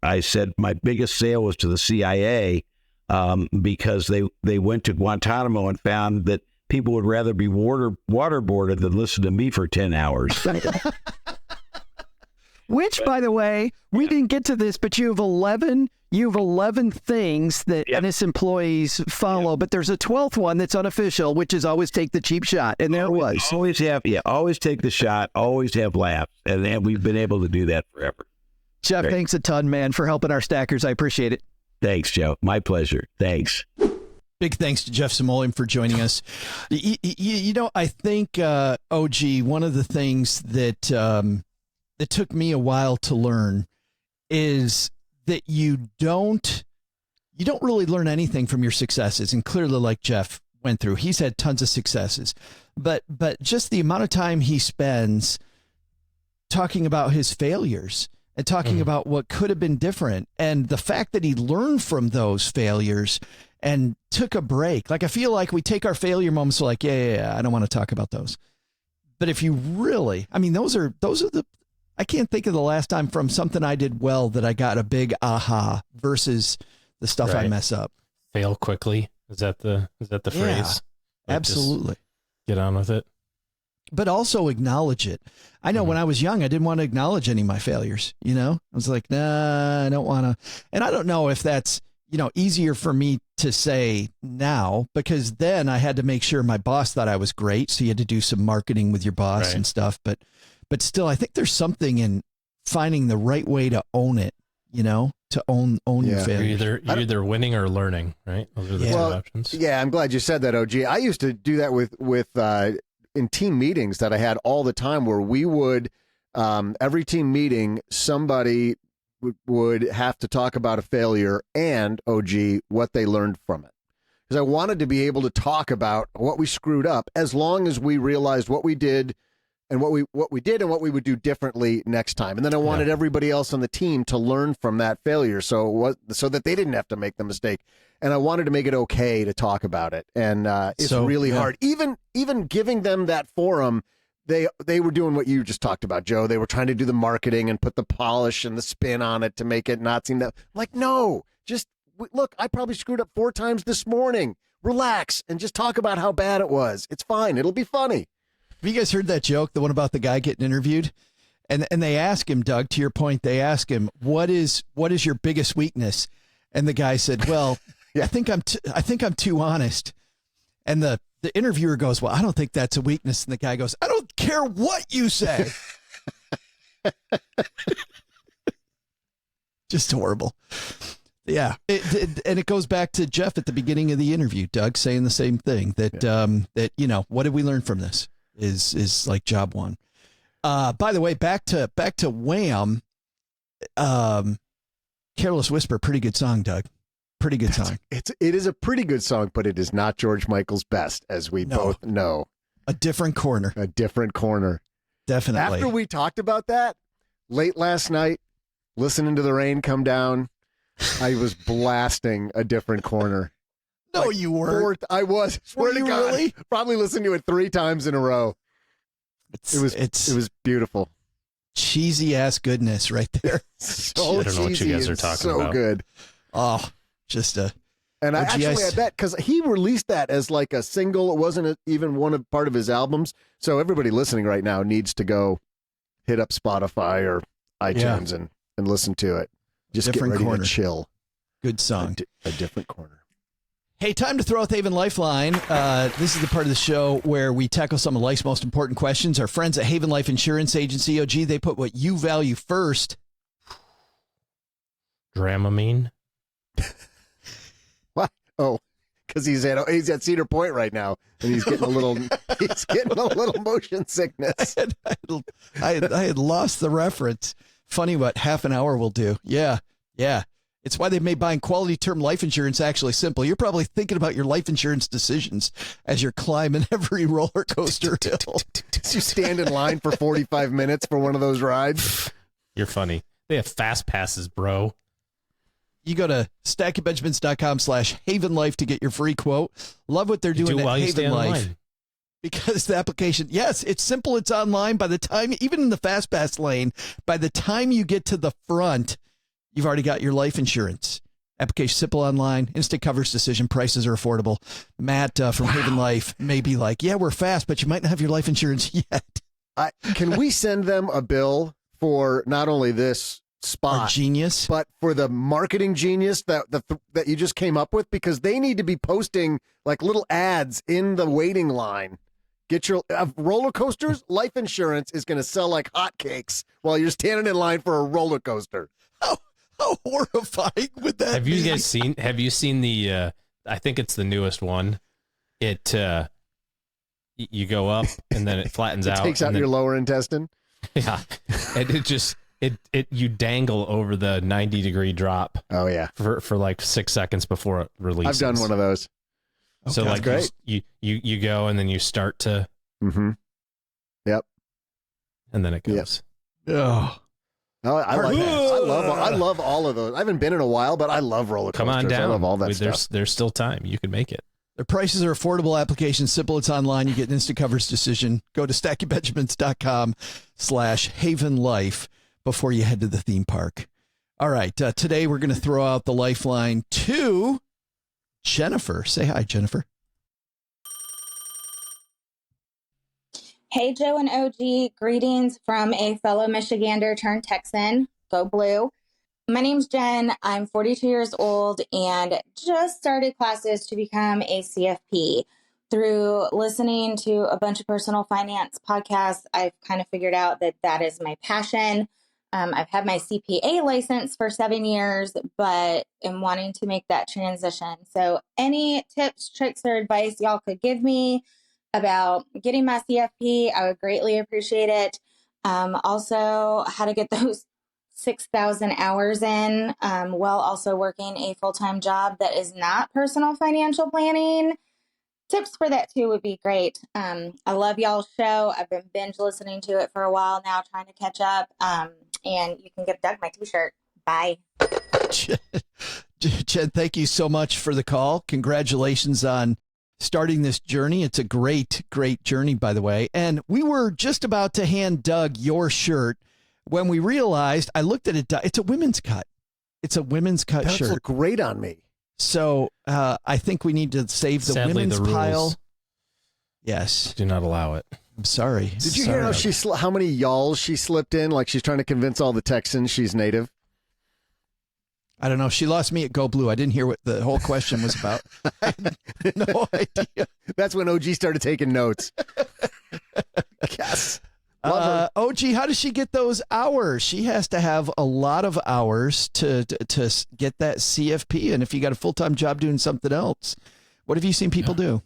I said my biggest sale was to the CIA because they went to Guantanamo and found that people would rather be waterboarded than listen to me for 10 hours. Which, by the way, we didn't get to this, but you have 11 things that NS employees follow, but there's a 12th one that's unofficial, which is always take the cheap shot. And there it was. Always take the shot, always have laughs. And we've been able to do that forever. Jeff, thanks a ton, man, for helping our stackers. I appreciate it. Thanks, Joe. My pleasure. Thanks. Big thanks to Jeff Smulyan for joining us. I think, OG, one of the things that it took me a while to learn is that you don't really learn anything from your successes. And clearly, like Jeff went through, he's had tons of successes, but just the amount of time he spends talking about his failures and talking about what could have been different. And the fact that he learned from those failures and took a break. Like, I feel like we take our failure moments like, yeah, I don't want to talk about those. But if you really, those are I can't think of the last time from something I did well that I got a big aha versus the stuff I mess up. Fail quickly. Is that the phrase? Like, absolutely. Get on with it. But also acknowledge it. I know when I was young, I didn't want to acknowledge any of my failures. I was like, nah, I don't want to. And I don't know if that's, easier for me to say now, because then I had to make sure my boss thought I was great. So you had to do some marketing with your boss and stuff. But still, I think there's something in finding the right way to own it, to own your failure. You're either winning or learning, right? Those are the two options. Yeah, I'm glad you said that, OG. I used to do that with in team meetings that I had all the time, where we would, every team meeting, somebody would have to talk about a failure and, OG, what they learned from it. Because I wanted to be able to talk about what we screwed up, as long as we realized what we did and what we did and what we would do differently next time. And then I wanted everybody else on the team to learn from that failure, so that they didn't have to make the mistake. And I wanted to make it okay to talk about it. And it's really hard. Even giving them that forum, they were doing what you just talked about, Joe. They were trying to do the marketing and put the polish and the spin on it to make it not seem that, like, no, just look, I probably screwed up 4 times this morning. Relax and just talk about how bad it was. It's fine. It'll be funny. Have you guys heard that joke, the one about the guy getting interviewed? And they ask him, Doug, to your point, they ask him, what is your biggest weakness? And the guy said, well, I think I'm too honest. And the interviewer goes, well, I don't think that's a weakness. And the guy goes, I don't care what you say. Just horrible. Yeah. And it goes back to Jeff at the beginning of the interview, Doug, saying the same thing, that, what did we learn from this is like job one. By the way, back to Wham, Careless Whisper, pretty good song, Doug. Pretty good song. It is a pretty good song, but it is not George Michael's best, as we both know. A different corner. Definitely. After we talked about that late last night, listening to the rain come down, I was blasting A Different Corner. No, like you weren't. I was. Swear to God. Really? Probably listened to it 3 times in a row. It was beautiful. Cheesy ass goodness right there. So I don't know what you guys are talking about. So good. Oh, just a And I bet because he released that as like a single. It wasn't even part of his albums. So everybody listening right now needs to go hit up Spotify or iTunes and listen to it. Just get ready to chill. Good song. A different corner. Hey, time to throw out the Haven Lifeline. This is the part of the show where we tackle some of life's most important questions. Our friends at Haven Life Insurance Agency, OG, they put what you value first. Dramamine. What? Oh, because he's at Cedar Point right now, and he's getting a little motion sickness. I had lost the reference. Funny what half an hour will do. Yeah. It's why they've made buying quality term life insurance actually simple. You're probably thinking about your life insurance decisions as you're climbing every roller coaster hill. You stand in line for 45 minutes for one of those rides. You're funny. They have fast passes, bro. You go to stackingbenjamins.com/Haven Life to get your free quote. Love what they're doing at Haven Life. Because the application, yes, it's simple. It's online. By the time, even in the fast pass lane, by the time you get to the front, you've already got your life insurance. Application simple, online, instant coverage decision, prices are affordable. Matt from Haven Life may be like, yeah, we're fast, but you might not have your life insurance yet. Can we send them a bill for not only this spot, our genius, but for the marketing genius that you just came up with? Because they need to be posting like little ads in the waiting line. Get your roller coasters. Life insurance is going to sell like hotcakes while you're standing in line for a roller coaster. How horrifying would that have be? You guys seen? Have you seen the? I think it's the newest one. It you go up and then it flattens out. Takes out your lower intestine. Yeah, and it you dangle over the 90-degree drop. Oh yeah, for like 6 seconds before it releases. I've done one of those. So like great. You go and then you start to. Mm-hmm. Yep. And then it goes. Yep. Oh. No, I like that. I love all of those. I haven't been in a while, but I love roller coasters. Come on down. I love all that stuff. There's still time. You can make it. Their prices are affordable. Application simple. It's online. You get an instant coverage decision. Go to stackingbenjamins.com/Haven Life before you head to the theme park. All right. Today we're going to throw out the lifeline to Jennifer. Say hi, Jennifer. Hey, Joe and OG. Greetings from a fellow Michigander turned Texan. Go Blue. My name's Jen. I'm 42 years old and just started classes to become a CFP. Through listening to a bunch of personal finance podcasts, I've kind of figured out that is my passion. I've had my CPA license for 7 years, but am wanting to make that transition. So any tips, tricks, or advice y'all could give me about getting my CFP, I would greatly appreciate it. Also, how to get those 6,000 hours in while also working a full-time job that is not personal financial planning. Tips for that too would be great. I love y'all's show. I've been binge listening to it for a while now, trying to catch up. And you can give Doug my t-shirt. Bye. Jen, thank you so much for the call. Congratulations on starting this journey. It's a great, great journey, by the way. And we were just about to hand Doug your shirt when we realized, I looked at it, it's a women's cut. It's a women's cut shirt. That looks great on me. So I think we need to save the women's pile. Yes. Do not allow it. I'm sorry. Did you hear how many y'alls she slipped in? Like she's trying to convince all the Texans she's native. I don't know. She lost me at Go Blue. I didn't hear what the whole question was about. I had no idea. That's when OG started taking notes. Yes. OG, how does she get those hours? She has to have a lot of hours to get that CFP. And if you got a full-time job doing something else, what have you seen people do?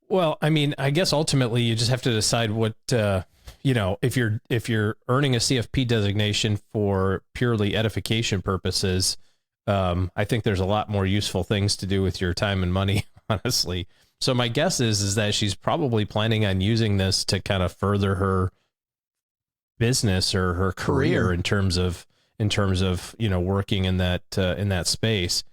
Well, I mean, I guess ultimately you just have to decide what, if you're earning a CFP designation for purely edification purposes, I think there's a lot more useful things to do with your time and money, honestly. So my guess is that she's probably planning on using this to kind of further her business or her career in terms of working in that space.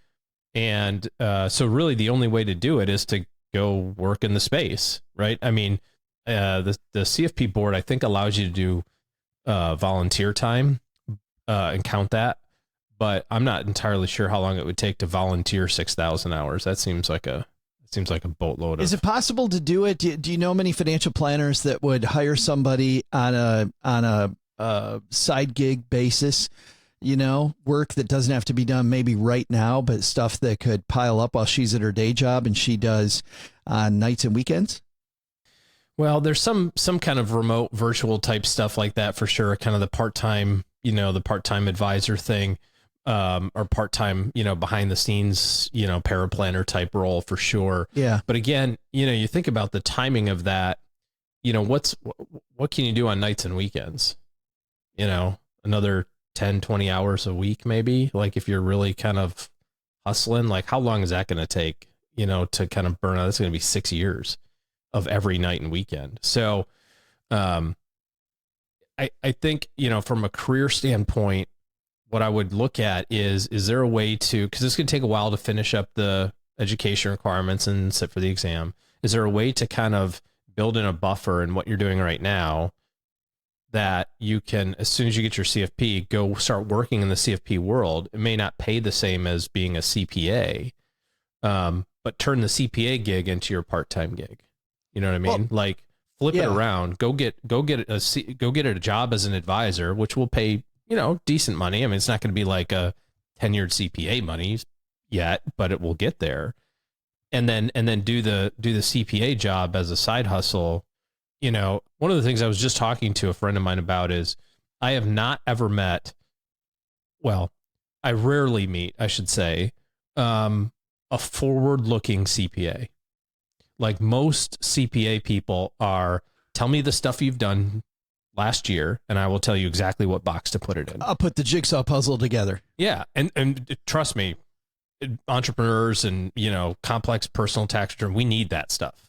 And so really the only way to do it is to go work in the space, right? I mean, the CFP board, I think, allows you to do volunteer time and count that. but I'm not entirely sure how long it would take to volunteer 6,000 hours. That seems like a boatload. Is it possible to do it? Do you know many financial planners that would hire somebody on a side gig basis? Work that doesn't have to be done maybe right now, but stuff that could pile up while she's at her day job and she does on nights and weekends? Well, there's some kind of remote virtual type stuff like that for sure. Kind of the part-time advisor thing, or part-time, behind the scenes, paraplanner type role for sure. Yeah. But again, you think about the timing of that, what can you do on nights and weekends? Another 10, 20 hours a week, maybe, like if you're really kind of hustling, like how long is that going to take, to kind of burn out? That's going to be 6 years of every night and weekend. So, I think, from a career standpoint, what I would look at is there a way to, because it's going to take a while to finish up the education requirements and sit for the exam. Is there a way to kind of build in a buffer in what you're doing right now that you can, as soon as you get your CFP, go start working in the CFP world? It may not pay the same as being a CPA, but turn the CPA gig into your part-time gig. You know what I mean? Well, like flip it around, go get a job as an advisor, which will pay, decent money. I mean, it's not going to be like a tenured CPA money yet, but it will get there. And then do the CPA job as a side hustle. One of the things I was just talking to a friend of mine about is I have not ever met, well, I rarely meet, I should say, a forward-looking CPA. Like most CPA people are, tell me the stuff you've done last year, and I will tell you exactly what box to put it in. I'll put the jigsaw puzzle together. Yeah. And trust me, entrepreneurs and, complex personal tax return, we need that stuff.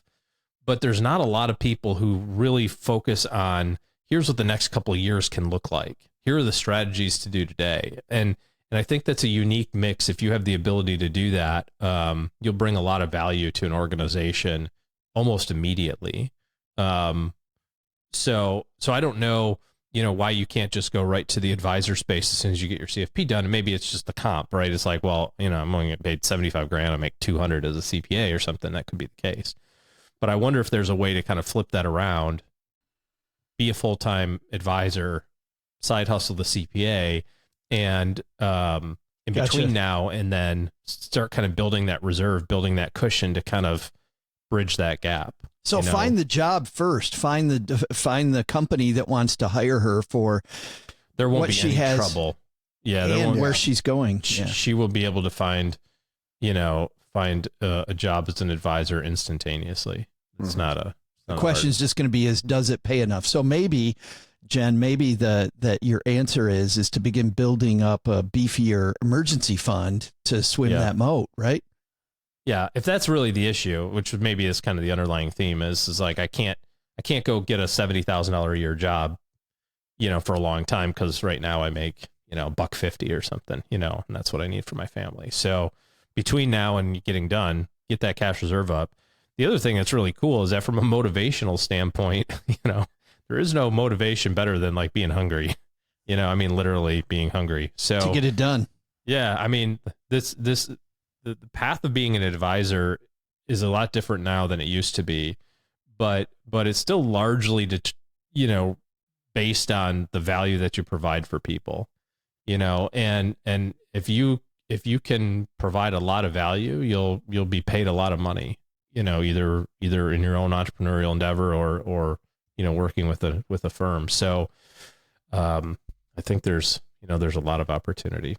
But there's not a lot of people who really focus on, here's what the next couple of years can look like. Here are the strategies to do today. And I think that's a unique mix. If you have the ability to do that, you'll bring a lot of value to an organization almost immediately. So I don't know, why you can't just go right to the advisor space as soon as you get your CFP done. And maybe it's just the comp, right? It's like, well, I'm only getting paid $75,000. I make 200 as a CPA or something. That could be the case. But I wonder if there's a way to kind of flip that around, be a full-time advisor, side hustle the CPA, and in between now and then start kind of building that reserve, building that cushion to kind of bridge that gap. So find the job first. Find the company that wants to hire her for there won't what be she any has trouble. Yeah, and where she's going. She will be able to find a job as an advisor instantaneously. It's not a question is just going to be does it pay enough? So maybe, Jen, that your answer is to begin building up a beefier emergency fund to swim that moat, right? Yeah, if that's really the issue, which maybe is kind of the underlying theme, is like I can't go get a $70,000 a year job, for a long time, because right now I make $150 or something, and that's what I need for my family. So between now and getting done, get that cash reserve up. The other thing that's really cool is that from a motivational standpoint, there is no motivation better than like being hungry, literally being hungry. So to get it done. Yeah. I mean, the path of being an advisor is a lot different now than it used to be, but it's still largely, based on the value that you provide for people, and if you can provide a lot of value, you'll be paid a lot of money. Either in your own entrepreneurial endeavor or working with a firm. So, I think there's a lot of opportunity.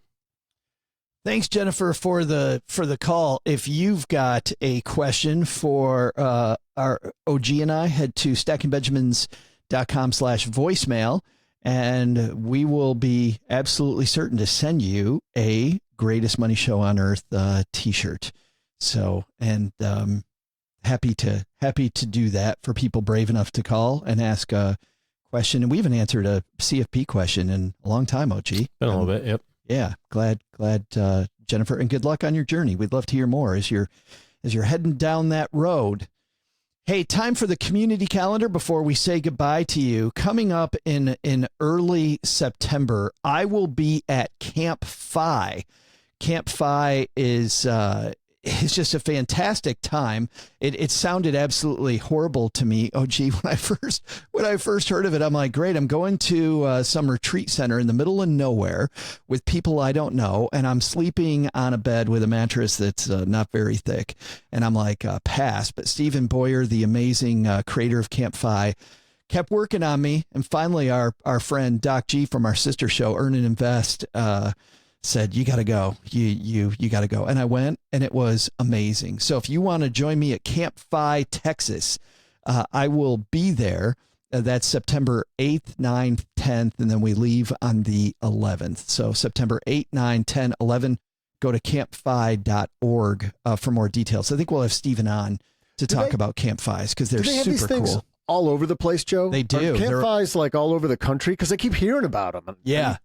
Thanks, Jennifer, for the call. If you've got a question for our OG and I, head to stackingbenjamins.com/voicemail, and we will be absolutely certain to send you a Greatest Money Show on Earth t-shirt. So, and happy to do that for people brave enough to call and ask a question. And we haven't answered a CFP question in a long time, OG. Been a little bit. Yep. Yeah. Glad, Jennifer, and good luck on your journey. We'd love to hear more as you're heading down that road. Hey, time for the community calendar before we say goodbye to you. Coming up in early September, I will be at Camp Phi. Camp Phi is just a fantastic time. It sounded absolutely horrible to me. Oh, gee, when I first heard of it, I'm like, great, I'm going to some retreat center in the middle of nowhere with people I don't know, and I'm sleeping on a bed with a mattress that's not very thick. And I'm like, pass. But Stephen Boyer, the amazing creator of Camp Phi, kept working on me. And finally, our friend Doc G from our sister show, Earn and Invest, said, you got to go. You got to go. And I went, and it was amazing. So if you want to join me at Camp Phi, Texas, I will be there. That's September 8th, 9th, 10th, and then we leave on the 11th. So September 8, 9, 10, 11, go to campphi.org for more details. I think we'll have Stephen on to talk about Camp Phi's because they're super cool. All over the place, Joe? They do. Camp Phi's like all over the country because I keep hearing about them. Yeah.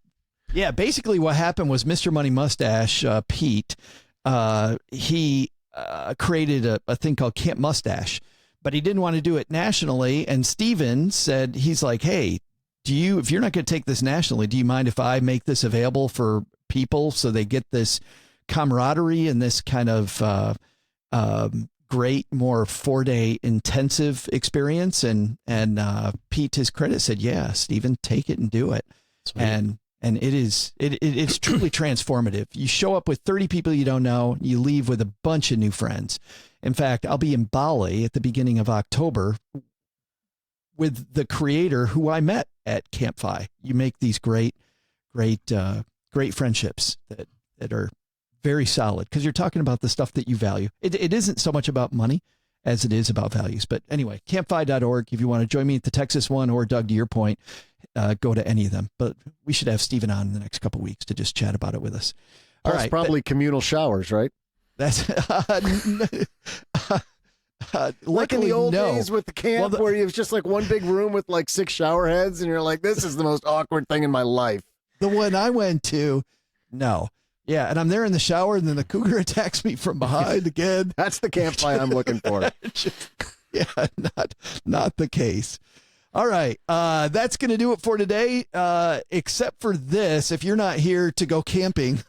Yeah, basically what happened was Mr. Money Mustache, Pete, he created a thing called Camp Mustache, but he didn't want to do it nationally. And Steven said, he's like, hey, if you're not going to take this nationally, do you mind if I make this available for people so they get this camaraderie and this kind of great, more 4-day intensive experience? And Pete, to his credit, said, yeah, Steven, take it and do it. Sweet. And it's truly transformative. You show up with 30 people you don't know, you leave with a bunch of new friends. In fact, I'll be in Bali at the beginning of October with the creator who I met at Camp Phi. You make these great friendships that are very solid because you're talking about the stuff that you value. It isn't so much about money as it is about values. But anyway, campphi.org if you want to join me at the Texas one, or Doug, to your point, go to any of them. But we should have Stephen on in the next couple of weeks to just chat about it with us. All right, probably communal showers, right? That's like in the old days with the camp where it was just like one big room with like 6 shower heads, and you're like, this is the most awkward thing in my life. The one I went to, no. Yeah, and I'm there in the shower, and then the cougar attacks me from behind again. That's the Camp Phi I'm looking for. Yeah, not the case. All right, that's going to do it for today, except for this. If you're not here to go camping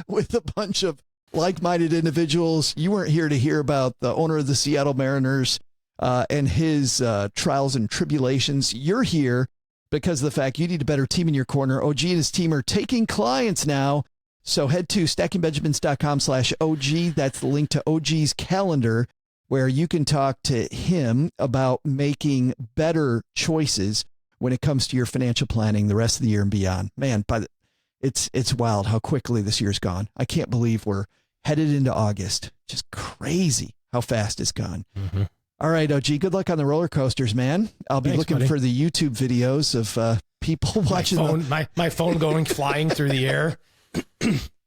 with a bunch of like-minded individuals, you weren't here to hear about the owner of the Seattle Mariners and his trials and tribulations. You're here because of the fact you need a better team in your corner. OG and his team are taking clients now. So head to stackingbenjamins.com/OG. That's the link to OG's calendar where you can talk to him about making better choices when it comes to your financial planning the rest of the year and beyond. Man, it's wild how quickly this year's gone. I can't believe we're headed into August. Just crazy how fast it's gone. Mm-hmm. All right, OG, good luck on the roller coasters, man. I'll be looking for the YouTube videos of people watching. My phone going flying through the air.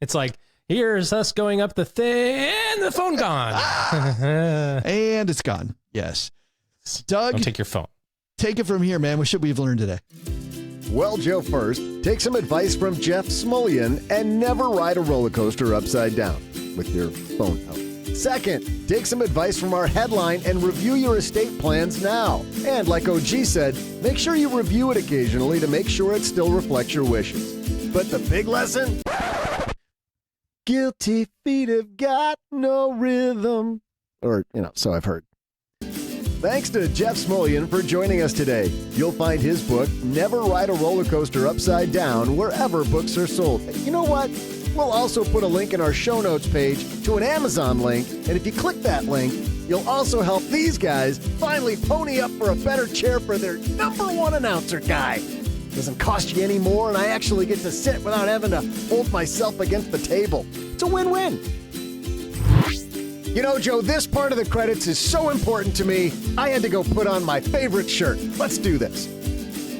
It's like, here's us going up the thing, and the phone gone. And it's gone. Yes. Doug, don't take your phone. Take it from here, man. What should we have learned today? Well, Joe, first, take some advice from Jeff Smulyan and never ride a roller coaster upside down with your phone out. Second, take some advice from our headline and review your estate plans now. And like OG said, make sure you review it occasionally to make sure it still reflects your wishes. But the big lesson? Guilty feet have got no rhythm. Or, so I've heard. Thanks to Jeff Smulyan for joining us today. You'll find his book, Never Ride a Roller Coaster Upside Down, wherever books are sold. You know what? We'll also put a link in our show notes page to an Amazon link, and if you click that link, you'll also help these guys finally pony up for a better chair for their #1 announcer guy. Doesn't cost you any more, and I actually get to sit without having to hold myself against the table. It's a win-win. You know, Joe, this part of the credits is so important to me, I had to go put on my favorite shirt. Let's do this.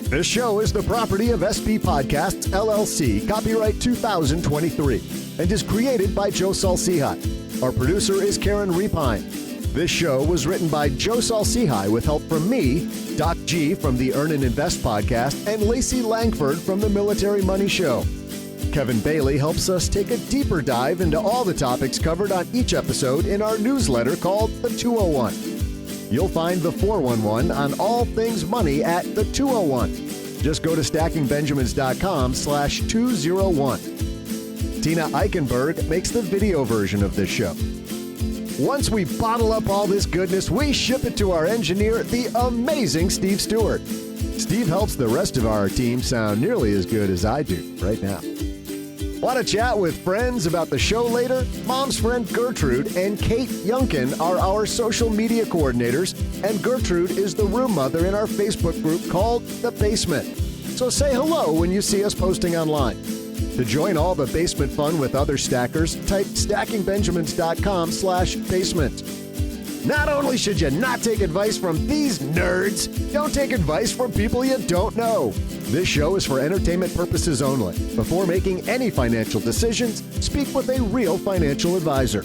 This show is the property of SB Podcasts, LLC, copyright 2023, and is created by Joe Saul-Sehy. Our producer is Karen Repine. This show was written by Joe Saul-Sehy with help from me, Doc G from the Earn and Invest podcast, and Lacey Langford from the Military Money Show. Kevin Bailey helps us take a deeper dive into all the topics covered on each episode in our newsletter called The 201. You'll find the 411 on all things money at the 201. Just go to stackingbenjamins.com/201. Tina Eichenberg makes the video version of this show. Once we bottle up all this goodness, we ship it to our engineer, the amazing Steve Stewart. Steve helps the rest of our team sound nearly as good as I do right now. Want to chat with friends about the show later? Mom's friend Gertrude and Kate Yunkin are our social media coordinators, and Gertrude is the room mother in our Facebook group called The Basement. So say hello when you see us posting online. To join all the basement fun with other stackers, type stackingbenjamins.com/basement. Not only should you not take advice from these nerds, don't take advice from people you don't know. This show is for entertainment purposes only. Before making any financial decisions, speak with a real financial advisor.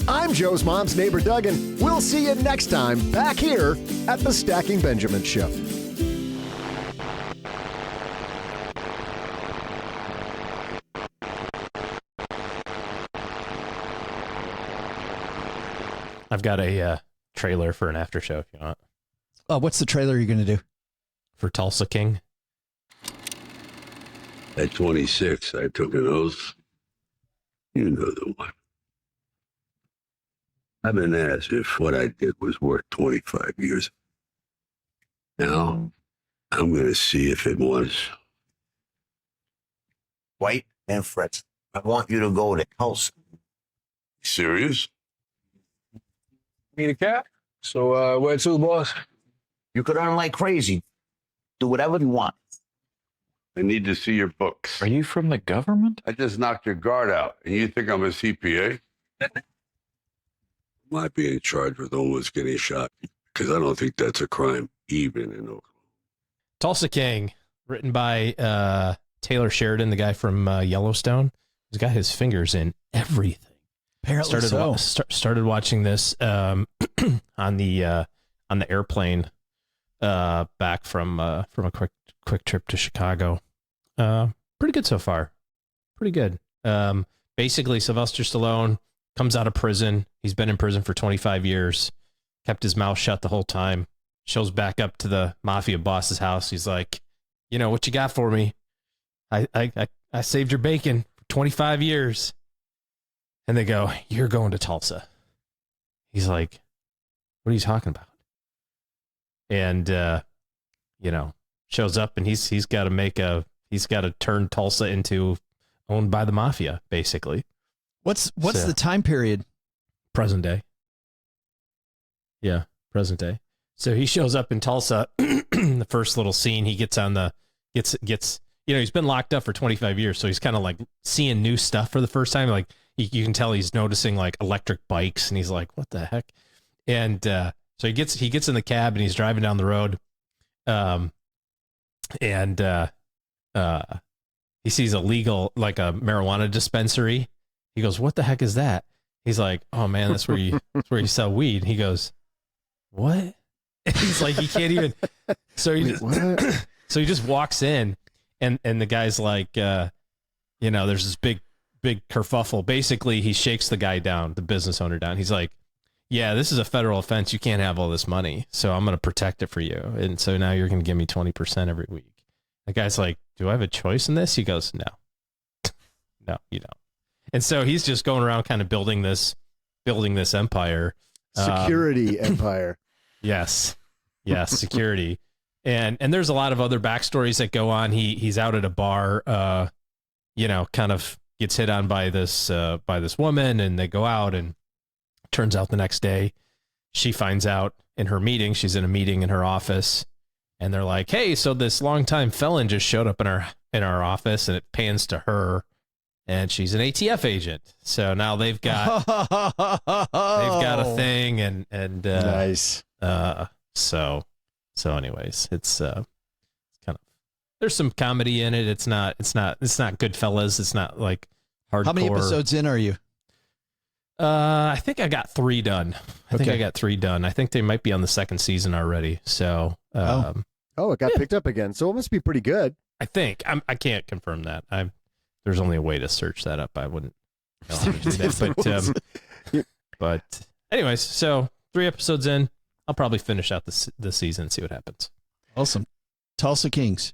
I'm Joe's mom's neighbor, Doug, and we'll see you next time back here at the Stacking Benjamins Show. I've got a trailer for an after show if you want. What's the trailer you're going to do? For Tulsa King. At 26, I took an oath. You know the one. I've been asked if what I did was worth 25 years. Now, I'm going to see if it was. White and Fritz, I want you to go to Tulsa. Serious? Need a cat? So, where to, boss? You could earn like crazy. Do whatever you want. I need to see your books. Are you from the government? I just knocked your guard out, and you think I'm a CPA? Might be in charge with almost getting shot, because I don't think that's a crime, even in Oklahoma. Tulsa King, written by Taylor Sheridan, the guy from Yellowstone. He's got his fingers in everything. Apparently started watching this on the airplane back from a quick trip to Chicago. Pretty good so far. Pretty good. Basically, Sylvester Stallone comes out of prison. He's been in prison for 25 years. Kept his mouth shut the whole time. Shows back up to the mafia boss's house. He's like, you know, what you got for me? I saved your bacon for 25 years. And they go, you're going to Tulsa. He's like, what are you talking about? And, shows up and he's got to turn Tulsa into owned by the mafia, basically. What's the time period? Present day. Yeah, present day. So he shows up in Tulsa. The first little scene, he gets he's been locked up for 25 years. So he's kind of like seeing new stuff for the first time. Like you can tell he's noticing like electric bikes and he's like, what the heck? And, so he gets in the cab and he's driving down the road. He sees a marijuana dispensary. He goes, what the heck is that? He's like, oh man, that's where you sell weed. He goes, what? And he's like, he can't even. So he just walks in and the guy's like, there's this big kerfuffle. Basically, he shakes the guy down, the business owner down. He's like, yeah, this is a federal offense. You can't have all this money. So I'm going to protect it for you. And so now you're going to give me 20% every week. The guy's like, do I have a choice in this? He goes, no, you don't. And so he's just going around kind of building this empire. Security empire. Yes, security. And there's a lot of other backstories that go on. He's out at a bar, kind of gets hit on by this woman, and they go out, and turns out the next day she finds out in her meeting. She's in a meeting in her office, and they're like, hey, so this longtime felon just showed up in our office, and it pans to her, and she's an ATF agent. So now they've got a thing, and nice. So anyways, it's kind of, there's some comedy in it. It's not Goodfellas. It's not like hardcore. How many episodes in are you? I think I got 3 done. I think they might be on the 2nd season already. So, it got picked up again. So it must be pretty good. I think I can't confirm that. There's only a way to search that up. I wouldn't know how to do that. But anyways, so 3 episodes in. I'll probably finish out the season and see what happens. Awesome. Tulsa Kings.